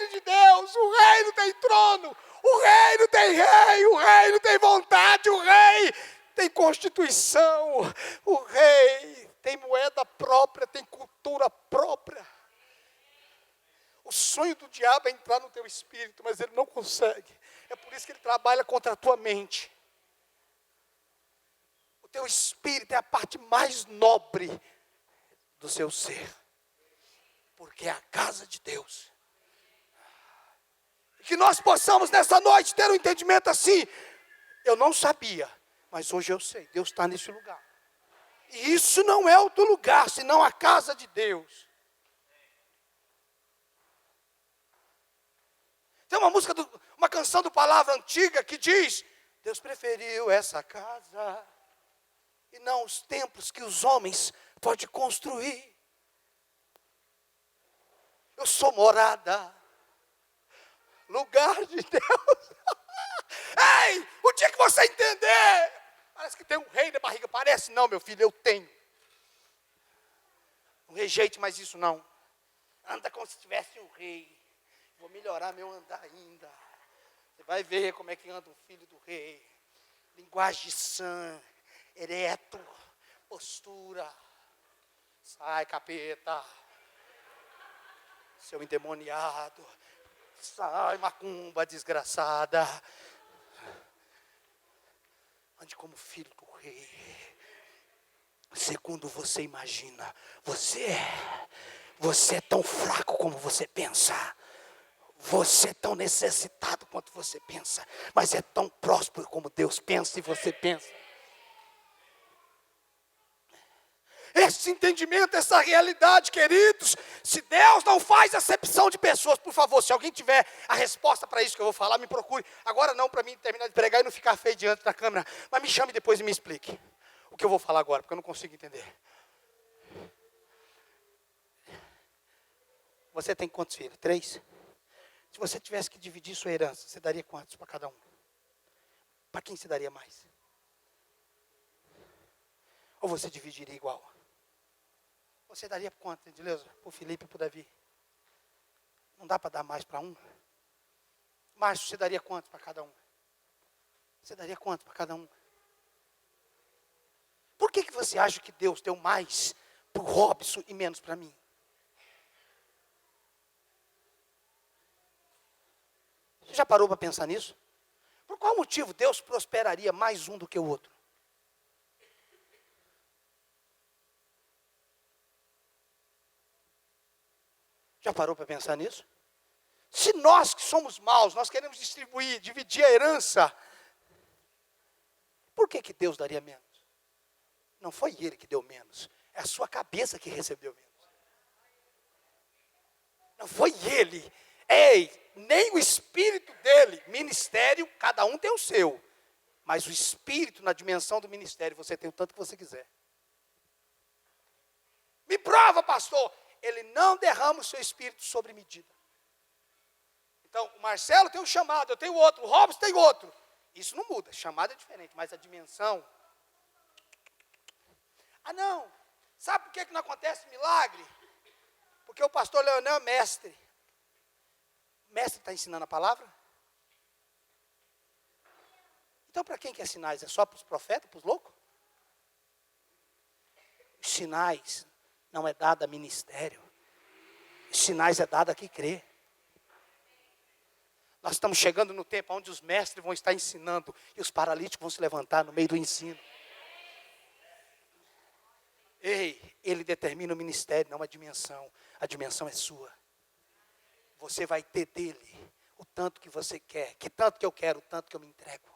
de Deus, o reino tem trono, o reino tem rei, o reino tem vontade, o rei tem constituição, o rei tem moeda própria, tem cultura própria. O sonho do diabo é entrar no teu espírito, mas ele não consegue. É por isso que ele trabalha contra a tua mente. O teu espírito é a parte mais nobre do seu ser. Porque é a casa de Deus. Que nós possamos nessa noite ter um entendimento assim. Eu não sabia, mas hoje eu sei. Deus está nesse lugar. E isso não é outro lugar, senão a casa de Deus. Tem uma música, uma canção do Palavra Antiga que diz: Deus preferiu essa casa e não os templos que os homens podem construir. Eu sou morada, lugar de Deus. Ei, o dia que você entender, parece que tem um rei na barriga. Parece não, meu filho, eu tenho. Não rejeite mais isso não. Anda como se tivesse um rei. Vou melhorar meu andar ainda. Você vai ver como é que anda um filho do rei. Linguagem de sã, ereto, postura. Sai, capeta. Seu endemoniado. Sai, macumba desgraçada. Ande como filho do rei. Segundo você imagina. Você é tão fraco como você pensa. Você é tão necessitado quanto você pensa. Mas é tão próspero como Deus pensa e você pensa. Esse entendimento, essa realidade, queridos. Se Deus não faz acepção de pessoas, por favor, se alguém tiver a resposta para isso que eu vou falar, me procure. Agora não, para mim terminar de pregar e não ficar feio diante da câmera. Mas me chame depois e me explique o que eu vou falar agora, porque eu não consigo entender. Você tem quantos filhos? 3? Se você tivesse que dividir sua herança, você daria quantos para cada um? Para quem você daria mais? Ou você dividiria igual? Você daria quanto, Edileuza? Para o Felipe e para o Davi? Não dá para dar mais para um? Márcio, você daria quanto para cada um? Você daria quanto para cada um? Por que você acha que Deus deu mais para o Robson e menos para mim? Você já parou para pensar nisso? Por qual motivo Deus prosperaria mais um do que o outro? Já parou para pensar nisso? Se nós que somos maus, nós queremos distribuir, dividir a herança, por que Deus daria menos? Não foi Ele que deu menos, é a sua cabeça que recebeu menos. Não foi Ele. Ei, nem o Espírito dele, ministério, cada um tem o seu. Mas o Espírito na dimensão do ministério, você tem o tanto que você quiser. Me prova, pastor. Ele não derrama o seu Espírito sobre medida. Então, o Marcelo tem um chamado, eu tenho outro, o Robson tem outro. Isso não muda, chamada é diferente, mas a dimensão... Ah não, sabe por que não acontece milagre? Porque o pastor Leonel é mestre. Mestre está ensinando a palavra? Então para quem que é sinais? É só para os profetas, para os loucos? Os sinais não é dado a ministério. Os sinais é dado a quem crê. Nós estamos chegando no tempo onde os mestres vão estar ensinando e os paralíticos vão se levantar no meio do ensino. Ei, ele determina o ministério, não a dimensão. A dimensão é sua. Você vai ter dele o tanto que você quer. Que tanto que eu quero, o tanto que eu me entrego.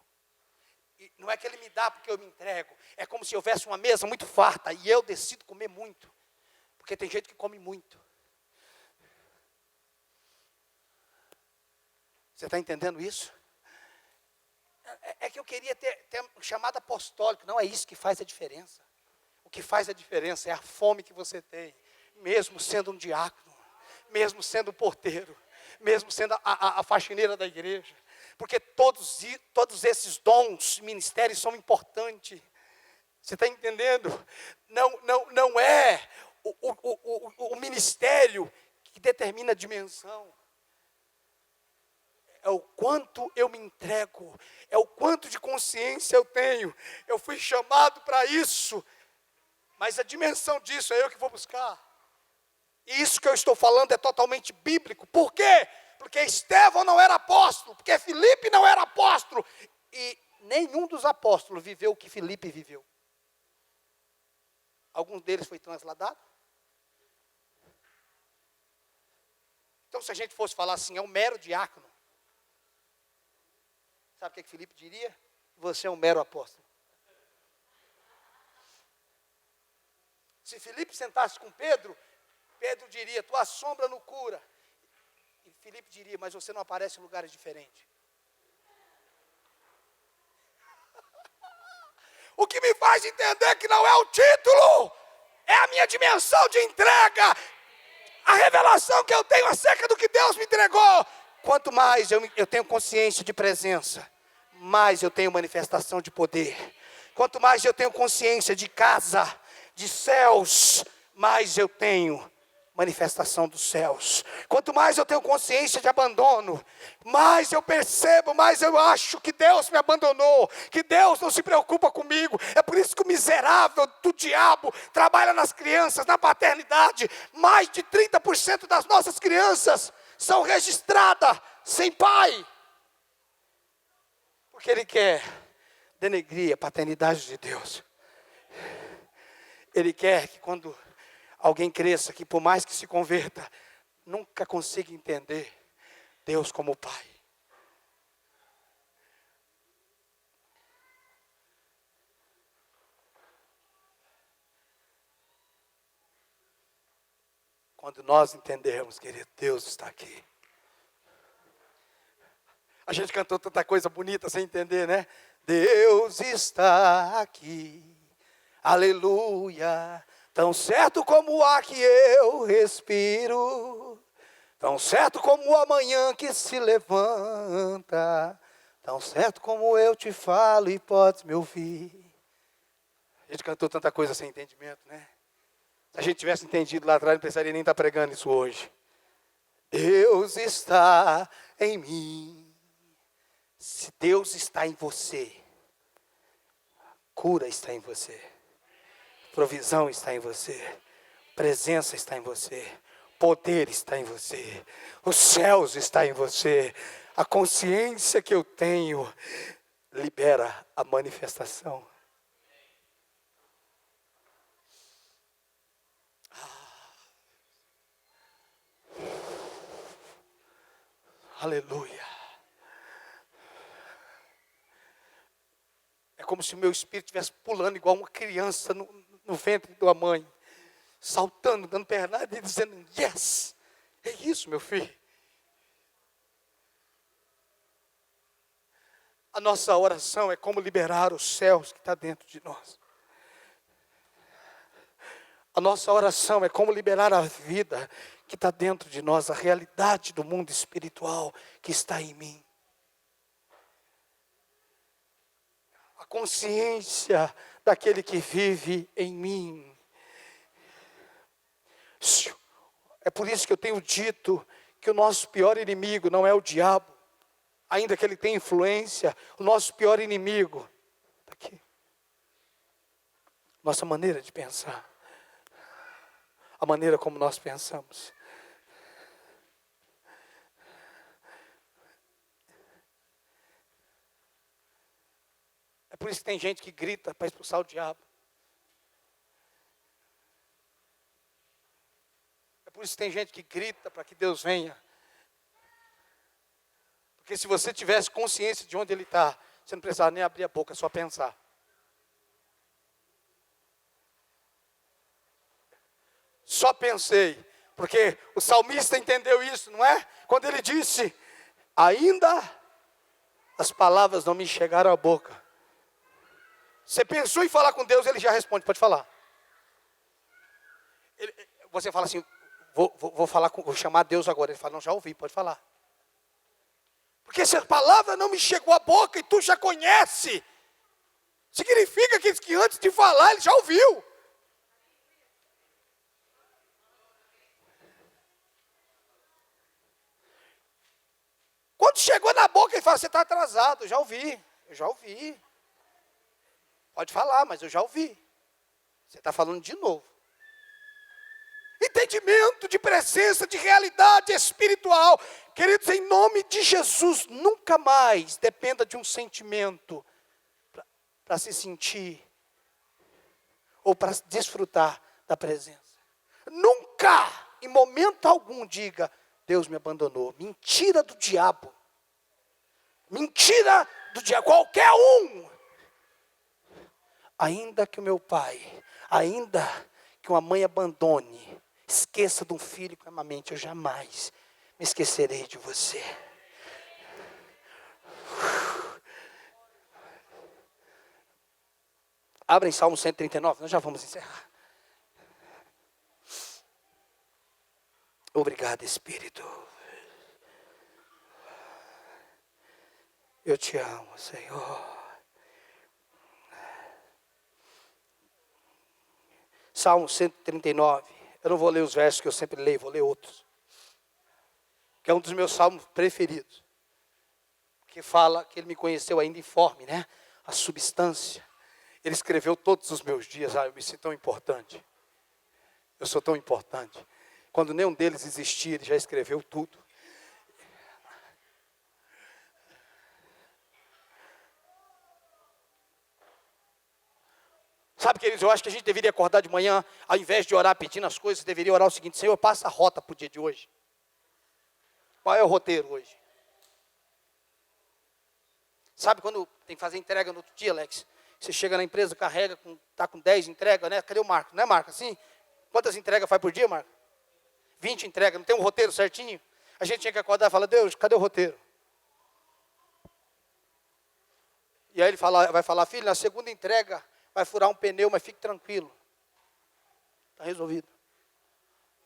E não é que ele me dá porque eu me entrego. É como se houvesse uma mesa muito farta e eu decido comer muito. Porque tem gente que come muito. Você está entendendo isso? É que eu queria ter um chamado apostólico. Não é isso que faz a diferença. O que faz a diferença é a fome que você tem. Mesmo sendo um diácono. Mesmo sendo um porteiro. Mesmo sendo a faxineira da igreja. Porque todos esses dons, ministérios são importantes. Você está entendendo? Não é o ministério que determina a dimensão. É o quanto eu me entrego. É o quanto de consciência eu tenho. Eu fui chamado para isso. Mas a dimensão disso é eu que vou buscar. E isso que eu estou falando é totalmente bíblico. Por quê? Porque Estevão não era apóstolo. Porque Filipe não era apóstolo. E nenhum dos apóstolos viveu o que Filipe viveu. Alguns deles foi transladado. Então, se a gente fosse falar assim, é um mero diácono. Sabe o que Filipe diria? Você é um mero apóstolo. Se Filipe sentasse com Pedro, Pedro diria, tua sombra não cura. E Filipe diria, mas você não aparece em lugares diferentes. O que me faz entender que não é o título, é a minha dimensão de entrega, a revelação que eu tenho acerca do que Deus me entregou. Quanto mais eu tenho consciência de presença, mais eu tenho manifestação de poder. Quanto mais eu tenho consciência de casa, de céus, mais eu tenho manifestação dos céus. Quanto mais eu tenho consciência de abandono, mais eu percebo, mais eu acho que Deus me abandonou, que Deus não se preocupa comigo. É por isso que o miserável do diabo trabalha nas crianças, na paternidade. Mais de 30% das nossas crianças são registradas sem pai, porque ele quer denegrir a paternidade de Deus. Ele quer que quando alguém cresça, que por mais que se converta, nunca consiga entender Deus como Pai. Quando nós entendermos, querido, Deus está aqui. A gente cantou tanta coisa bonita sem entender, né? Deus está aqui, aleluia. Tão certo como o ar que eu respiro, tão certo como o amanhã que se levanta, tão certo como eu te falo e podes me ouvir. A gente cantou tanta coisa sem entendimento, né? Se a gente tivesse entendido lá atrás, não precisaria nem estar pregando isso hoje. Deus está em mim. Se Deus está em você, cura está em você. Provisão está em você, presença está em você, poder está em você, os céus está em você, a consciência que eu tenho libera a manifestação. Aleluia. É como se o meu espírito estivesse pulando igual uma criança no ventre da mãe, saltando, dando pernada e dizendo, yes, é isso, meu filho. A nossa oração é como liberar os céus que está dentro de nós. A nossa oração é como liberar a vida que está dentro de nós, a realidade do mundo espiritual que está em mim. A consciência daquele que vive em mim. É por isso que eu tenho dito que o nosso pior inimigo não é o diabo, ainda que ele tenha influência. O nosso pior inimigo está aqui. Nossa maneira de pensar, a maneira como nós pensamos. É por isso que tem gente que grita para expulsar o diabo. É por isso que tem gente que grita para que Deus venha. Porque se você tivesse consciência de onde ele está, você não precisava nem abrir a boca, só pensar. Só pensei, porque o salmista entendeu isso, não é? Quando ele disse, ainda as palavras não me chegaram à boca. Você pensou em falar com Deus, ele já responde, pode falar. Você fala assim, vou chamar Deus agora. Ele fala, não, já ouvi, pode falar. Porque se a palavra não me chegou à boca e tu já conhece, significa que antes de falar ele já ouviu. Quando chegou na boca ele fala, você está atrasado, eu já ouvi. Pode falar, mas eu já ouvi. Você está falando de novo. Entendimento de presença, de realidade espiritual. Queridos, em nome de Jesus, nunca mais dependa de um sentimento para se sentir ou para desfrutar da presença. Nunca, em momento algum, diga: Deus me abandonou. Mentira do diabo. Mentira do diabo. Qualquer um. Ainda que o meu pai, ainda que uma mãe abandone, esqueça de um filho que amamente, eu jamais me esquecerei de você. Abra em Salmo 139, nós já vamos encerrar. Obrigado, Espírito. Eu te amo, Senhor. Salmo 139. Eu não vou ler os versos que eu sempre leio, vou ler outros. Que é um dos meus salmos preferidos. Que fala que ele me conheceu ainda informe, né? A substância. Ele escreveu todos os meus dias. Eu me sinto tão importante. Eu sou tão importante. Quando nenhum deles existia, ele já escreveu tudo. Sabe, queridos, eu acho que a gente deveria acordar de manhã, ao invés de orar pedindo as coisas, deveria orar o seguinte: Senhor, passa a rota para o dia de hoje. Qual é o roteiro hoje? Sabe quando tem que fazer entrega no outro dia, Alex? Você chega na empresa, carrega, está com 10 entregas, né? Cadê o Marco? Não é, Marco, assim? Quantas entregas faz por dia, Marco? 20 entregas, não tem um roteiro certinho? A gente tinha que acordar e falar: Deus, cadê o roteiro? E aí ele vai falar: filho, na segunda entrega vai furar um pneu, mas fique tranquilo. Está resolvido.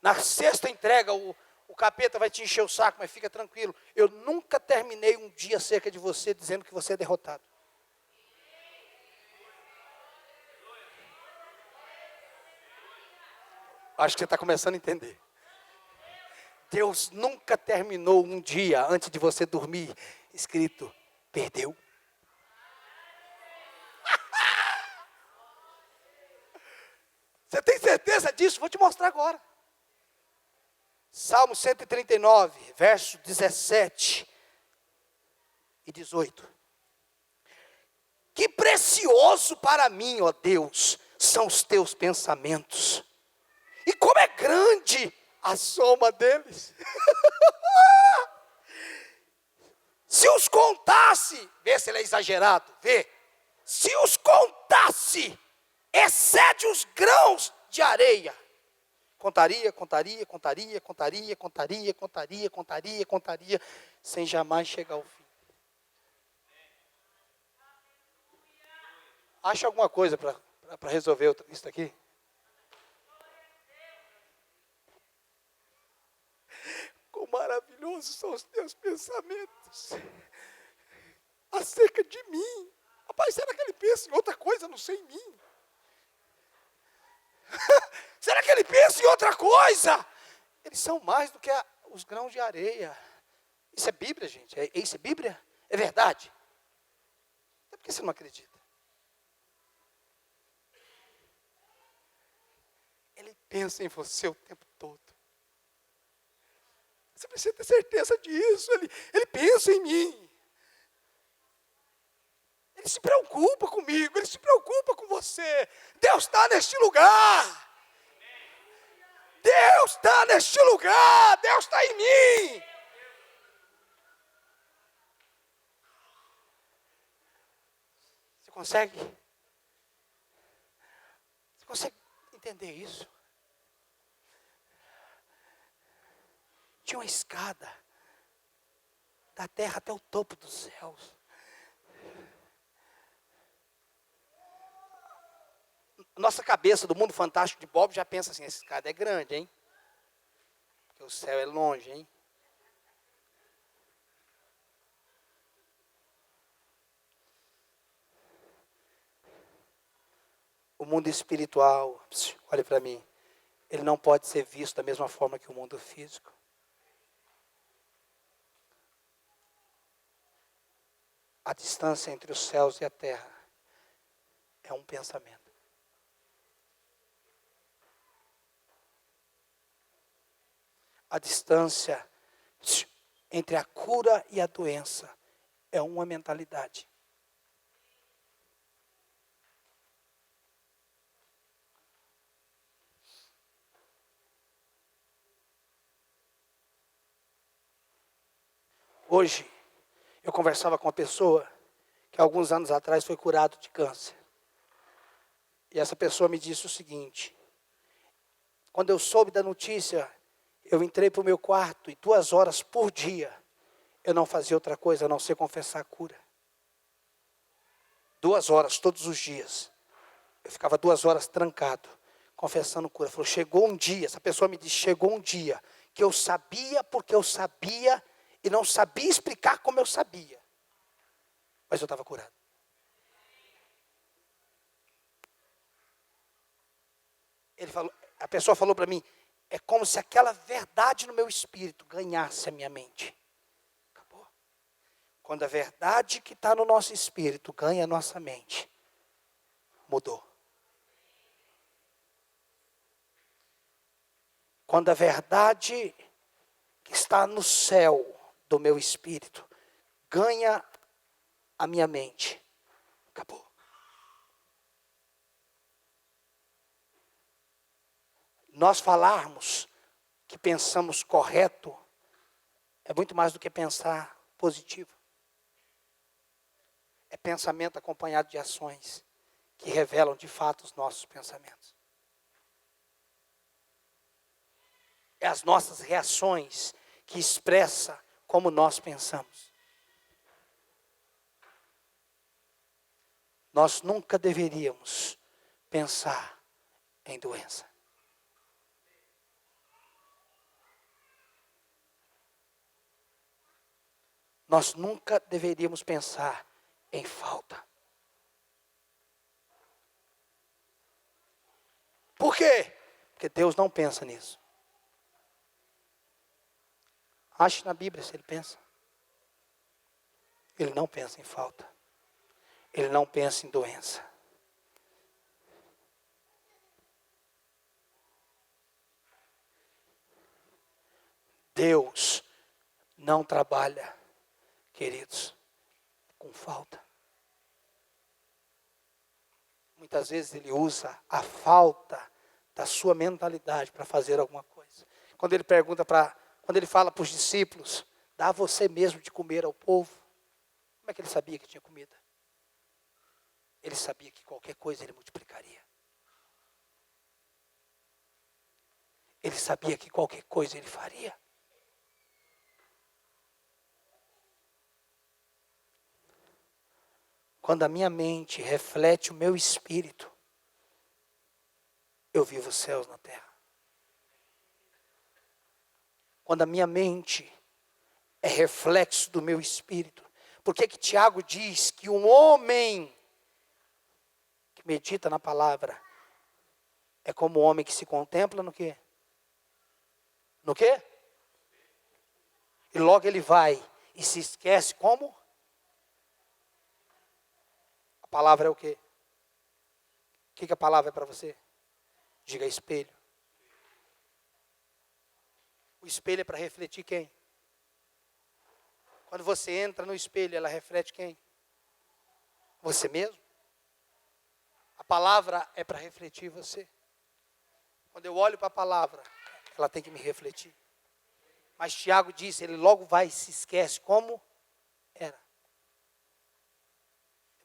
Na sexta entrega, o capeta vai te encher o saco, mas fica tranquilo. Eu nunca terminei um dia acerca de você dizendo que você é derrotado. Acho que você está começando a entender. Deus nunca terminou um dia antes de você dormir escrito: perdeu. Você tem certeza disso? Vou te mostrar agora. Salmo 139, verso 17 e 18. Que precioso para mim, ó Deus, são os teus pensamentos. E como é grande a soma deles. Se os contasse, vê se ele é exagerado, vê. Se os contasse, excede os grãos de areia. Contaria, sem jamais chegar ao fim. Acha alguma coisa para resolver isso aqui? Quão maravilhosos são os teus pensamentos acerca de mim. Rapaz, será que ele pensa em outra coisa, não sei em mim? Será que ele pensa em outra coisa? Eles são mais do que os grãos de areia. Isso é Bíblia, gente? Isso é Bíblia? É verdade? É porque você não acredita. Ele pensa em você o tempo todo. Você precisa ter certeza disso. Ele pensa em mim. Ele se preocupa comigo. Ele se preocupa com você. Deus está neste lugar. Deus está neste lugar. Deus está em mim. Você consegue? Você consegue entender isso? Tinha uma escada da terra até o topo dos céus. Nossa cabeça do mundo fantástico de Bob já pensa assim: essa escada é grande, hein? Porque o céu é longe, hein? O mundo espiritual, olha para mim, ele não pode ser visto da mesma forma que o mundo físico. A distância entre os céus e a terra é um pensamento. A distância entre a cura e a doença é uma mentalidade. Hoje, eu conversava com uma pessoa que alguns anos atrás foi curado de câncer. E essa pessoa me disse o seguinte: quando eu soube da notícia, eu entrei para o meu quarto e 2 horas por dia, eu não fazia outra coisa a não ser confessar a cura. 2 horas todos os dias. Eu ficava 2 horas trancado, confessando cura. Falou, chegou um dia, essa pessoa me disse, chegou um dia que eu sabia porque eu sabia e não sabia explicar como eu sabia. Mas eu estava curado. A pessoa falou para mim, é como se aquela verdade no meu espírito ganhasse a minha mente. Acabou. Quando a verdade que está no nosso espírito ganha a nossa mente, mudou. Quando a verdade que está no céu do meu espírito ganha a minha mente, acabou. Nós falarmos que pensamos correto é muito mais do que pensar positivo. É pensamento acompanhado de ações que revelam de fato os nossos pensamentos. É as nossas reações que expressam como nós pensamos. Nós nunca deveríamos pensar em doença. Nós nunca deveríamos pensar em falta. Por quê? Porque Deus não pensa nisso. Ache na Bíblia se ele pensa. Ele não pensa em falta. Ele não pensa em doença. Deus não trabalha, queridos, com falta. Muitas vezes ele usa a falta da sua mentalidade para fazer alguma coisa. Quando ele fala para os discípulos, dá você mesmo de comer ao povo. Como é que ele sabia que tinha comida? Ele sabia que qualquer coisa ele multiplicaria. Ele sabia que qualquer coisa ele faria. Quando a minha mente reflete o meu espírito, eu vivo os céus na terra. Quando a minha mente é reflexo do meu espírito. Por que Tiago diz que um homem que medita na palavra é como um homem que se contempla no quê? No quê? E logo ele vai e se esquece como? A palavra é o quê? O que a palavra é para você? Diga espelho. O espelho é para refletir quem? Quando você entra no espelho, ela reflete quem? Você mesmo. A palavra é para refletir você. Quando eu olho para a palavra, ela tem que me refletir. Mas Tiago disse, ele logo vai e se esquece como era.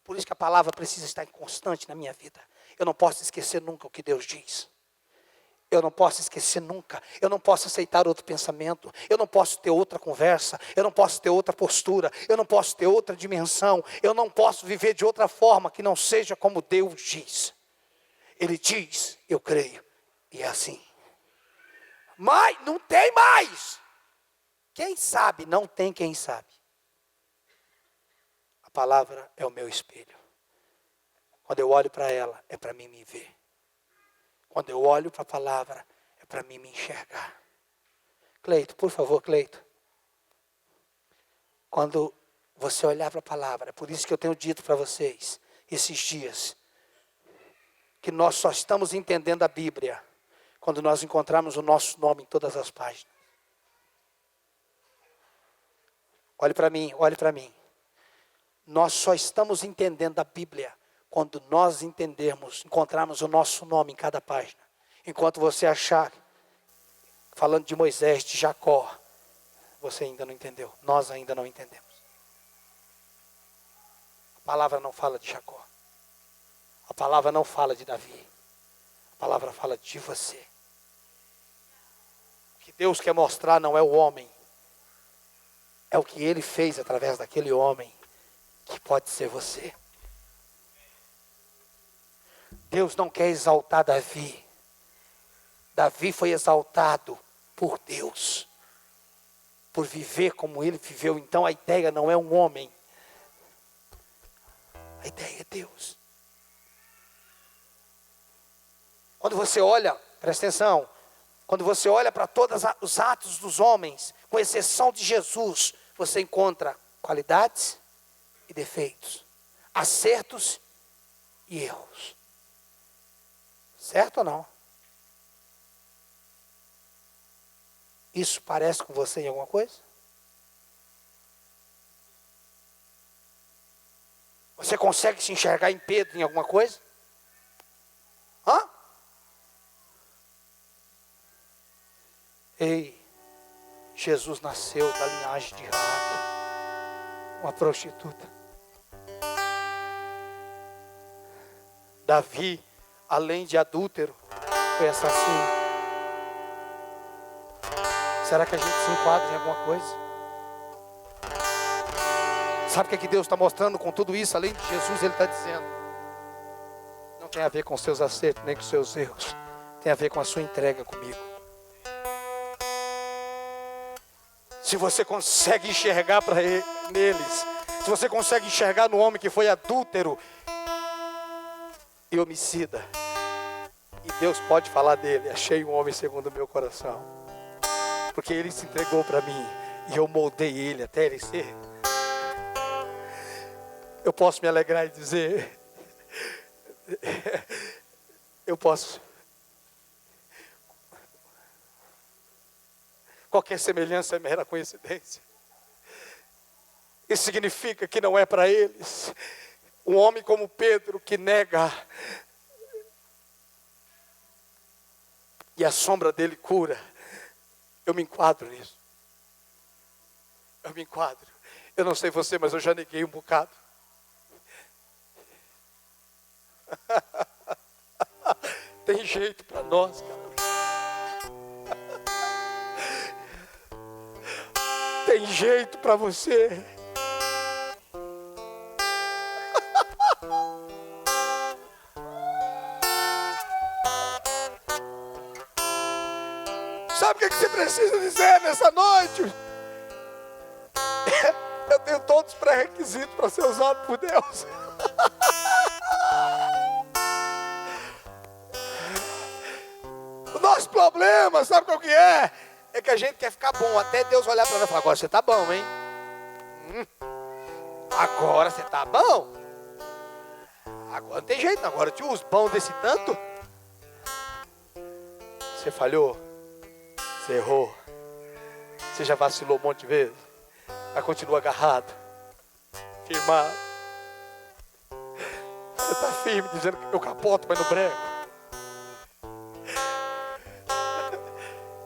Por isso que a palavra precisa estar constante na minha vida. Eu não posso esquecer nunca o que Deus diz. Eu não posso esquecer nunca. Eu não posso aceitar outro pensamento. Eu não posso ter outra conversa. Eu não posso ter outra postura. Eu não posso ter outra dimensão. Eu não posso viver de outra forma que não seja como Deus diz. Ele diz, eu creio. E é assim. Mas não tem mais. Quem sabe, não tem quem sabe. A palavra é o meu espelho. Quando eu olho para ela, é para mim me ver. Quando eu olho para a palavra, é para mim me enxergar. Cleito, por favor, Cleito. Quando você olhar para a palavra, é por isso que eu tenho dito para vocês, esses dias, que nós só estamos entendendo a Bíblia, quando nós encontrarmos o nosso nome em todas as páginas. Olhe para mim, olhe para mim. Nós só estamos entendendo a Bíblia quando nós encontrarmos o nosso nome em cada página. Enquanto você achar, falando de Moisés, de Jacó, Você ainda não entendeu. Nós ainda não entendemos. A palavra não fala de Jacó. A palavra não fala de Davi. A palavra fala de você. O que Deus quer mostrar não é o homem. É o que Ele fez através daquele homem, que pode ser você. Deus não quer exaltar Davi. Davi foi exaltado por Deus, por viver como ele viveu. Então a ideia não é um homem, a ideia é Deus. Quando você olha, presta atenção, quando você olha para todos os atos dos homens, com exceção de Jesus, você encontra qualidades e defeitos, acertos e erros. Certo ou não? Isso parece com você em alguma coisa? Você consegue se enxergar em Pedro em alguma coisa? Hã? Ei, Jesus nasceu da linhagem de Raabe, uma prostituta. Davi, além de adúltero, foi assassino. Será que a gente se enquadra em alguma coisa? Sabe o que Deus está mostrando com tudo isso? Além de Jesus, Ele está dizendo, não tem a ver com seus acertos, nem com seus erros. Tem a ver com a sua entrega comigo. Se você consegue enxergar neles, se você consegue enxergar no homem que foi adúltero e homicida, e Deus pode falar dele, achei um homem segundo o meu coração, porque ele se entregou para mim e eu moldei ele até ele ser. Eu posso me alegrar e dizer, eu posso. Qualquer semelhança é mera coincidência. Isso significa que não é para eles. Um homem como Pedro que nega e a sombra dele cura. Eu me enquadro nisso. Eu me enquadro. Eu não sei você, mas eu já neguei um bocado. Tem jeito para nós, cara. Tem jeito para você. Sabe o que você precisa dizer nessa noite? Eu tenho todos os pré-requisitos para ser usado por Deus. O nosso problema, sabe qual que é? É que a gente quer ficar bom, até Deus olhar para nós e falar, agora você está bom, hein? Agora você está bom? Agora não tem jeito, não. Agora eu te uso pão desse tanto. Você falhou, você errou, você já vacilou um monte de vezes, mas continua agarrado, firmado. Você está firme, dizendo que eu capoto, mas no breco.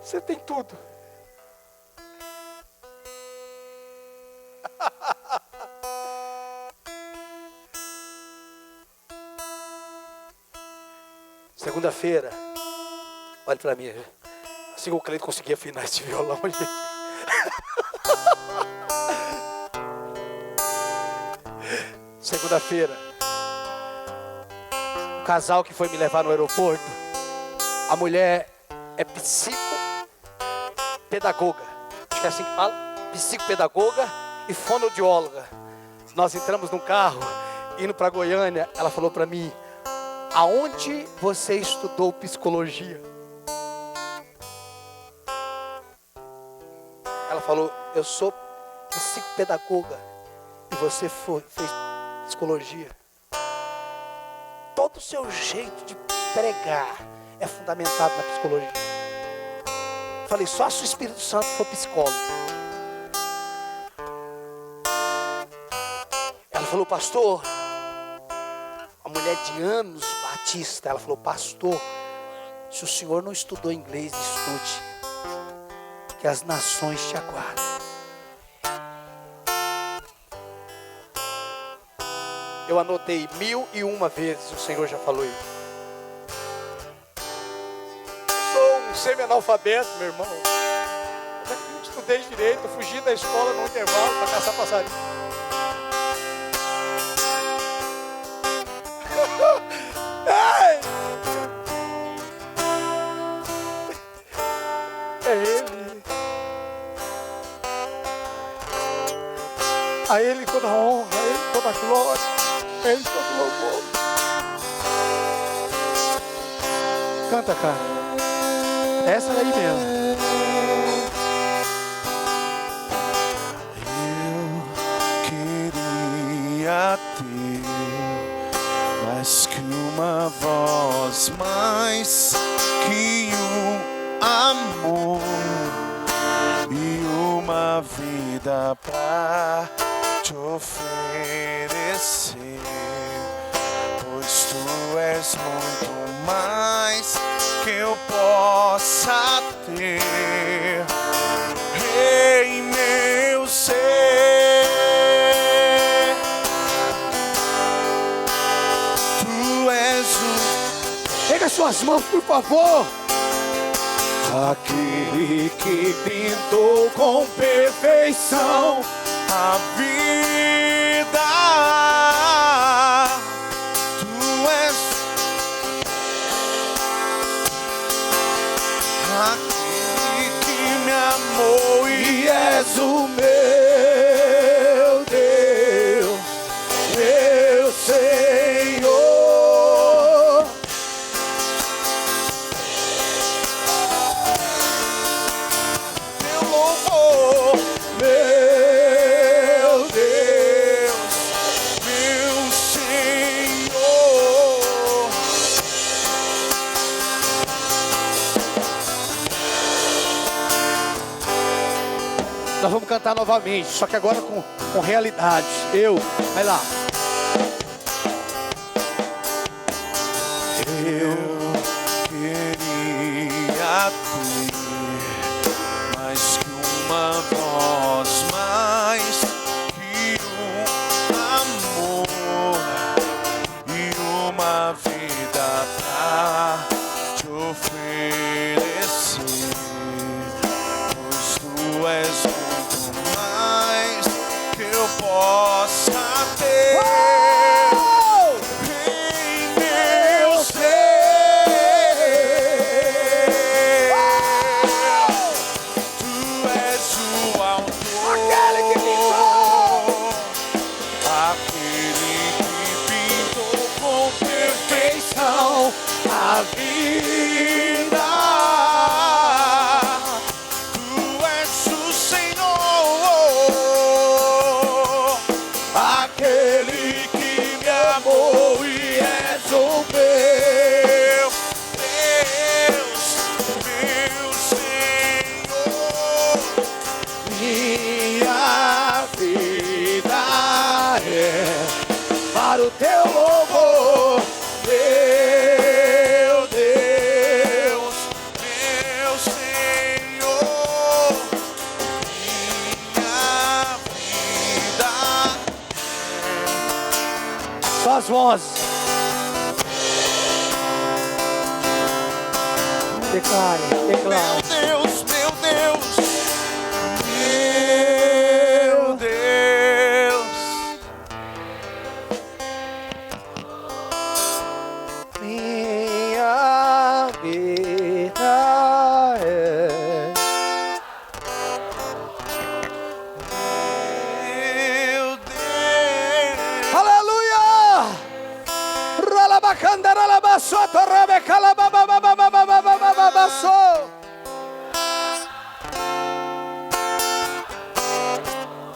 Você tem tudo. Segunda-feira, olha para mim. Assim que o Cleito conseguia afinar esse violão, gente. Segunda-feira, o casal que foi me levar no aeroporto, a mulher é psicopedagoga, acho que é assim que fala, psicopedagoga e fonoaudióloga. Nós entramos num carro, indo para Goiânia, ela falou para mim, aonde você estudou psicologia? Ela falou, eu sou psicopedagoga e você fez psicologia. Todo o seu jeito de pregar é fundamentado na psicologia. Falei, só se o Espírito Santo for psicólogo. Ela falou, pastor, uma mulher de anos batista, ela falou, pastor, se o senhor não estudou inglês, estude, que as nações te aguardam. Eu anotei 1001 vezes, o Senhor já falou isso. Eu sou um semi-analfabeto, meu irmão. Eu não estudei direito, eu fugi da escola no intervalo para caçar passarinho. Ai! É Ele. A Ele toda a honra, a Ele toda a glória, a Ele todo o louvor. Canta, cara. Essa daí mesmo. Eu queria ter mais que uma voz, mais que um amor e uma vida pra te oferecer, pois tu és muito mais que eu possa ter. Rei, meu ser, tu és o... Pega suas mãos, por favor. Aquele que pintou com perfeição a vida. Tu és aquele que me amou e és o meu Deus, meu Senhor. Nós vamos cantar novamente, só que agora com realidade. Vai lá. Eu queria ter mais que uma voz, mais que um amor e uma vida pra te oferecer, pois tu és muito mais que eu possa ter. A vida, tu és o Senhor, aquele que me amou e és o meu Deus, meu Senhor. Minha vida é para o teu louvor. As vozes. Declare. Meu Deus, meu Deus, meu Deus. Minha vida é Meu Deus. Aleluia!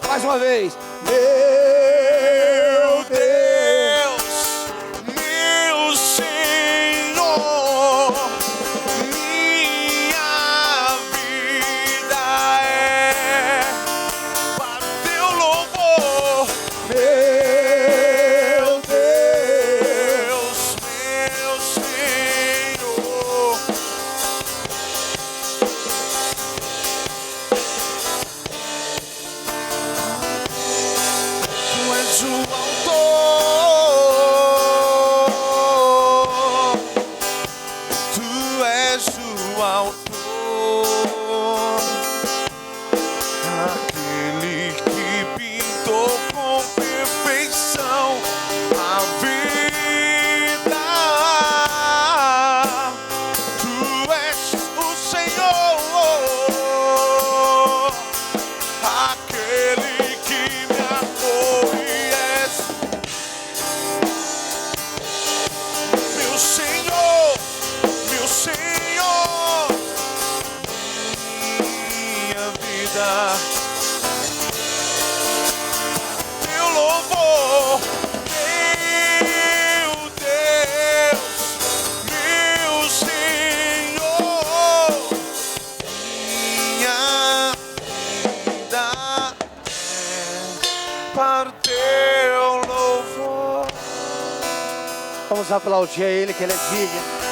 Mais uma vez. Meu Deus, meu Senhor, minha vida é para o teu louvor. Meu Deus, meu Senhor. autor, aquele que pintou com perfeição a vida. Tu és o Senhor, aquele que me amou e és meu Senhor, meu Senhor, minha vida. Teu louvor, meu Deus, meu Senhor, minha vida é para o teu louvor. Vamos aplaudir a Ele, que Ele é digno.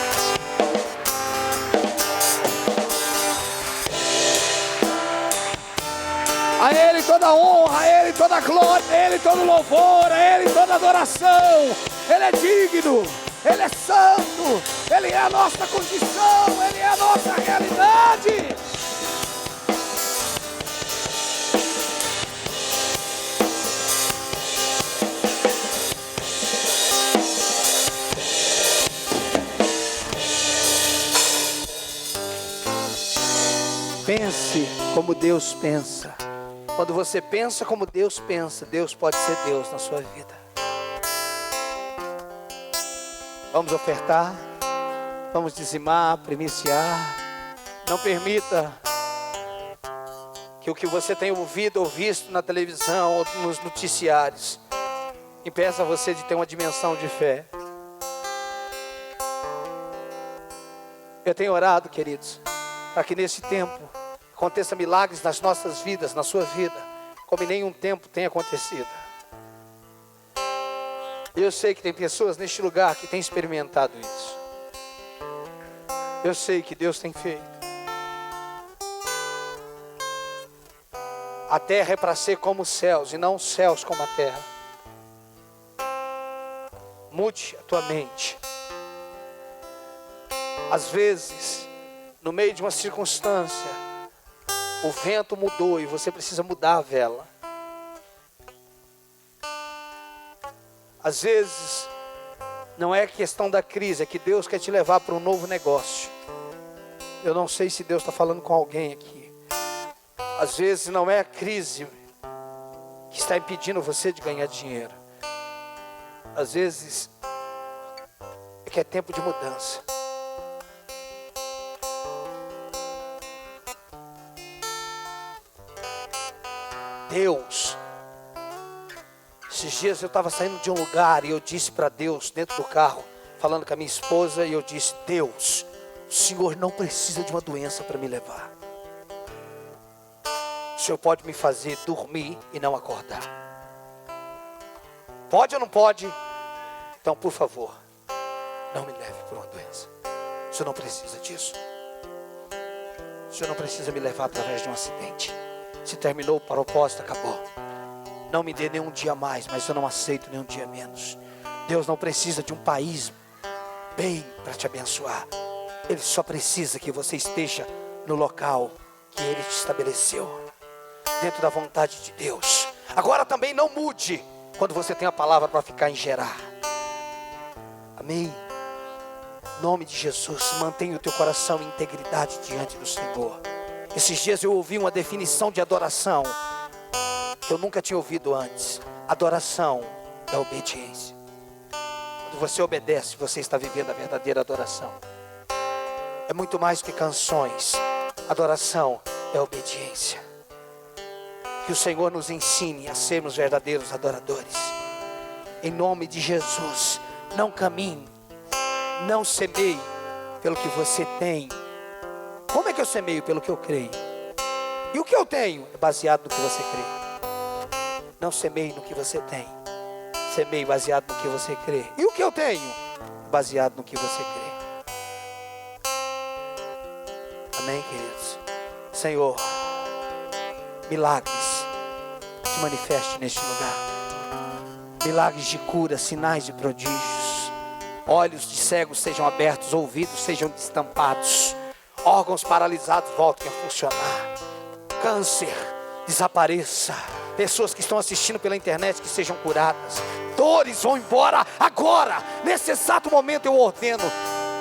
A Ele toda honra, a Ele toda glória, a Ele todo louvor, a Ele toda adoração. Ele é digno, Ele é santo, Ele é a nossa condição, Ele é a nossa realidade. Pense como Deus pensa. Quando você pensa como Deus pensa, Deus pode ser Deus na sua vida. Vamos ofertar, vamos dizimar, primiciar. Não permita que o que você tem ouvido ou visto na televisão ou nos noticiários impeça você de ter uma dimensão de fé. Eu tenho orado, queridos, para que nesse tempo aconteça milagres nas nossas vidas, na sua vida, como em nenhum tempo tem acontecido. Eu sei que tem pessoas neste lugar que têm experimentado isso. Eu sei que Deus tem feito. A terra é para ser como os céus e não os céus como a terra. Mude a tua mente. Às vezes, no meio de uma circunstância, o vento mudou e você precisa mudar a vela. Às vezes, não é questão da crise, é que Deus quer te levar para um novo negócio. Eu não sei se Deus está falando com alguém aqui. Às vezes não é a crise que está impedindo você de ganhar dinheiro. Às vezes é que é tempo de mudança. Deus, esses dias eu estava saindo de um lugar e eu disse para Deus, dentro do carro, falando com a minha esposa, e eu disse: Deus, o Senhor não precisa de uma doença para me levar. O Senhor pode me fazer dormir e não acordar. Pode ou não pode? Então, por favor, não me leve por uma doença. O Senhor não precisa disso. O Senhor não precisa me levar através de um acidente. Se terminou o propósito, acabou. Não me dê nenhum dia mais, mas eu não aceito nenhum dia menos. Deus não precisa de um país bem para te abençoar. Ele só precisa que você esteja no local que Ele te estabeleceu, dentro da vontade de Deus. Agora também não mude quando você tem a palavra para ficar em Gerar. Amém? Em nome de Jesus, mantenha o teu coração em integridade diante do Senhor. Esses dias eu ouvi uma definição de adoração que eu nunca tinha ouvido antes. Adoração é obediência. Quando você obedece, você está vivendo a verdadeira adoração. É muito mais que canções. Adoração é obediência. Que o Senhor nos ensine a sermos verdadeiros adoradores. Em nome de Jesus, não caminhe, não semeie pelo que você tem. Como é que eu semeio? Pelo que eu creio. E o que eu tenho é baseado no que você crê. Não semeie no que você tem. Semeie baseado no que você crê. E o que eu tenho? Baseado no que você crê. Amém, queridos? Senhor, milagres se manifeste neste lugar. Milagres de cura, sinais de prodígios. Olhos de cegos sejam abertos, ouvidos sejam destampados. órgãos paralisados voltem a funcionar, câncer desapareça, pessoas que estão assistindo pela internet que sejam curadas, dores vão embora agora, nesse exato momento eu ordeno,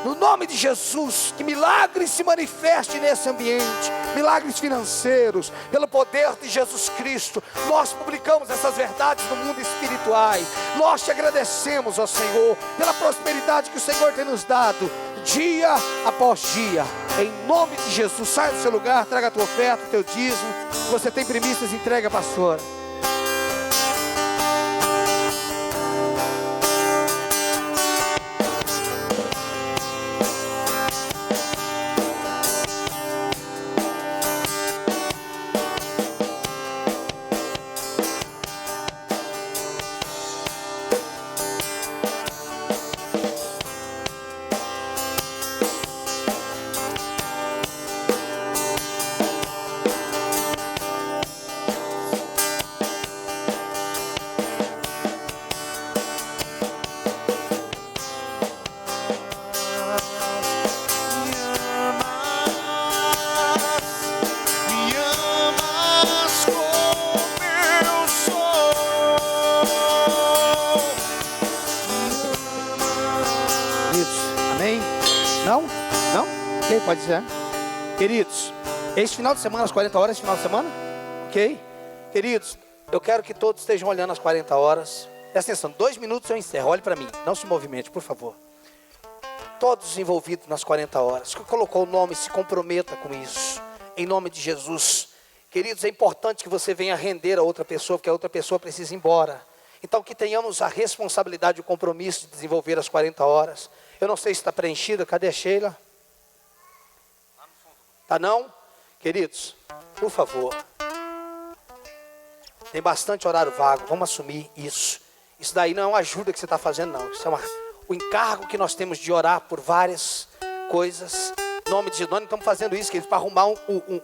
no nome de Jesus, que milagres se manifestem nesse ambiente, milagres financeiros, pelo poder de Jesus Cristo. Nós publicamos essas verdades no mundo espirituais. Nós te agradecemos, ó Senhor, pela prosperidade que o Senhor tem nos dado, dia após dia. Em nome de Jesus, sai do seu lugar, traga a tua oferta, o teu dízimo. Se você tem primícias, entrega a pastora. Pode dizer. Queridos, esse final de semana, às 40 horas, esse final de semana? Ok? Queridos, eu quero que todos estejam olhando às 40 horas. Presta atenção, 2 minutos eu encerro. Olhe para mim, não se movimente, por favor. Todos envolvidos nas 40 horas, que colocou o nome, se comprometa com isso. Em nome de Jesus. Queridos, é importante que você venha render a outra pessoa, porque a outra pessoa precisa ir embora. Então, que tenhamos a responsabilidade e o compromisso de desenvolver as 40 horas. Eu não sei se está preenchida, cadê a Sheila? Tá não? Queridos, por favor. Tem bastante horário vago, vamos assumir isso. Isso daí não é uma ajuda que você está fazendo, não. Isso é o encargo que nós temos de orar por várias coisas. Em nome de Jesus, nós não estamos fazendo isso, queridos, para arrumar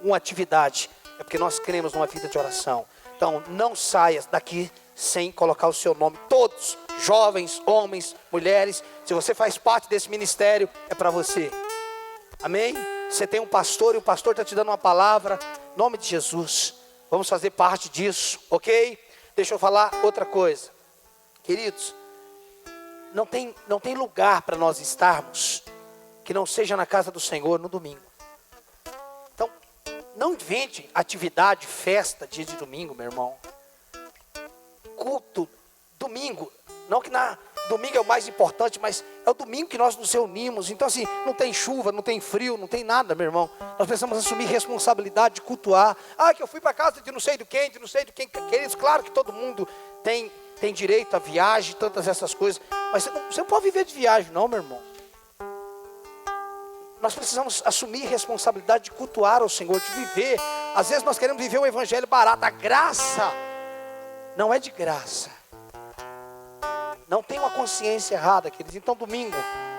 uma atividade. É porque nós queremos uma vida de oração. Então, não saia daqui sem colocar o seu nome. Todos, jovens, homens, mulheres. Se você faz parte desse ministério, é para você. Amém? Você tem um pastor e o pastor está te dando uma palavra. Em nome de Jesus, vamos fazer parte disso, ok? Deixa eu falar outra coisa. Queridos, não tem lugar para nós estarmos que não seja na casa do Senhor no domingo. Então, não invente atividade, festa, dia de domingo, meu irmão. Culto, domingo. Não que domingo é o mais importante, mas é o domingo que nós nos reunimos. Então assim, não tem chuva, não tem frio, não tem nada, meu irmão. Nós precisamos assumir responsabilidade de cultuar. Que eu fui para casa de não sei do quem, Queridos, claro que todo mundo tem direito a viagem, tantas essas coisas. Mas você não pode viver de viagem não, meu irmão. Nós precisamos assumir responsabilidade de cultuar ao Senhor, de viver. Às vezes nós queremos viver um evangelho barato. A graça não é de graça. Não tem uma consciência errada, queridos. Então domingo,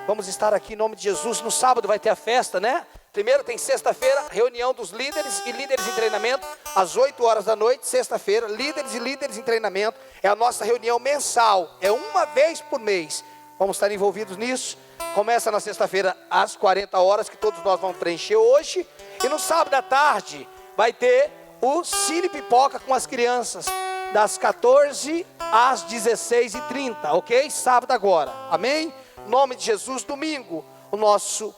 vamos estar aqui em nome de Jesus. No sábado vai ter a festa, né? Primeiro tem sexta-feira, reunião dos líderes e líderes em treinamento. Às 8 horas da noite, sexta-feira, líderes e líderes em treinamento. É a nossa reunião mensal, é uma vez por mês. Vamos estar envolvidos nisso. Começa na sexta-feira às 40 horas, que todos nós vamos preencher hoje. E no sábado à tarde vai ter o Cine Pipoca com as crianças, das 14 às 16h30, ok? Sábado agora, amém? Em nome de Jesus. Domingo, o nosso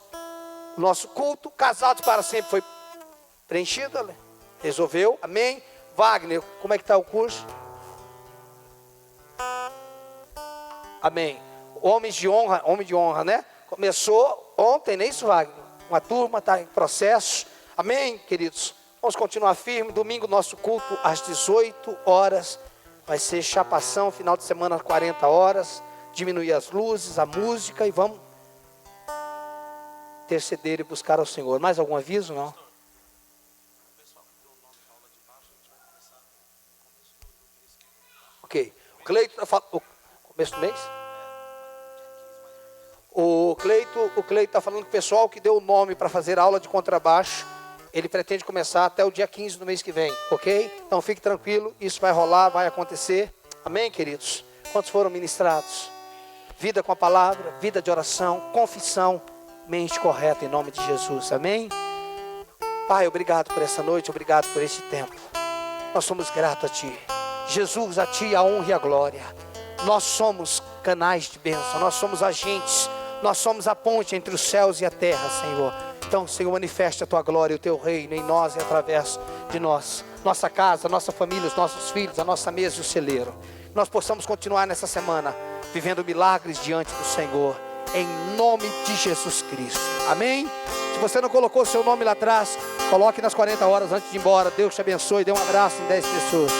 culto, Casados para Sempre, foi preenchido, resolveu, amém? Wagner, como é que está o curso? Amém. Homem de honra, né? Começou ontem, não é isso, Wagner? Uma turma está em processo, amém, queridos? Vamos continuar firme. Domingo, nosso culto às 18 horas. Vai ser chapação, final de semana às 40 horas. Diminuir as luzes, a música e vamos interceder e buscar ao Senhor. Mais algum aviso? Não? Ok. O Cleito está falando. Começo do mês? O Cleito está falando que o pessoal que deu o nome para fazer aula de contrabaixo, ele pretende começar até o dia 15 do mês que vem, ok? Então fique tranquilo, isso vai rolar, vai acontecer. Amém, queridos? Quantos foram ministrados? Vida com a palavra, vida de oração, confissão, mente correta em nome de Jesus, amém? Pai, obrigado por essa noite, obrigado por esse tempo. Nós somos gratos a Ti. Jesus, a Ti a honra e a glória. Nós somos canais de bênção, nós somos agentes, nós somos a ponte entre os céus e a terra, Senhor. Então, Senhor, manifeste a Tua glória e o Teu reino em nós e através de nós. Nossa casa, nossa família, os nossos filhos, a nossa mesa e o celeiro. Nós possamos continuar nessa semana vivendo milagres diante do Senhor, em nome de Jesus Cristo. Amém? Se você não colocou seu nome lá atrás, coloque nas 40 horas antes de ir embora. Deus te abençoe. Dê um abraço em 10 pessoas.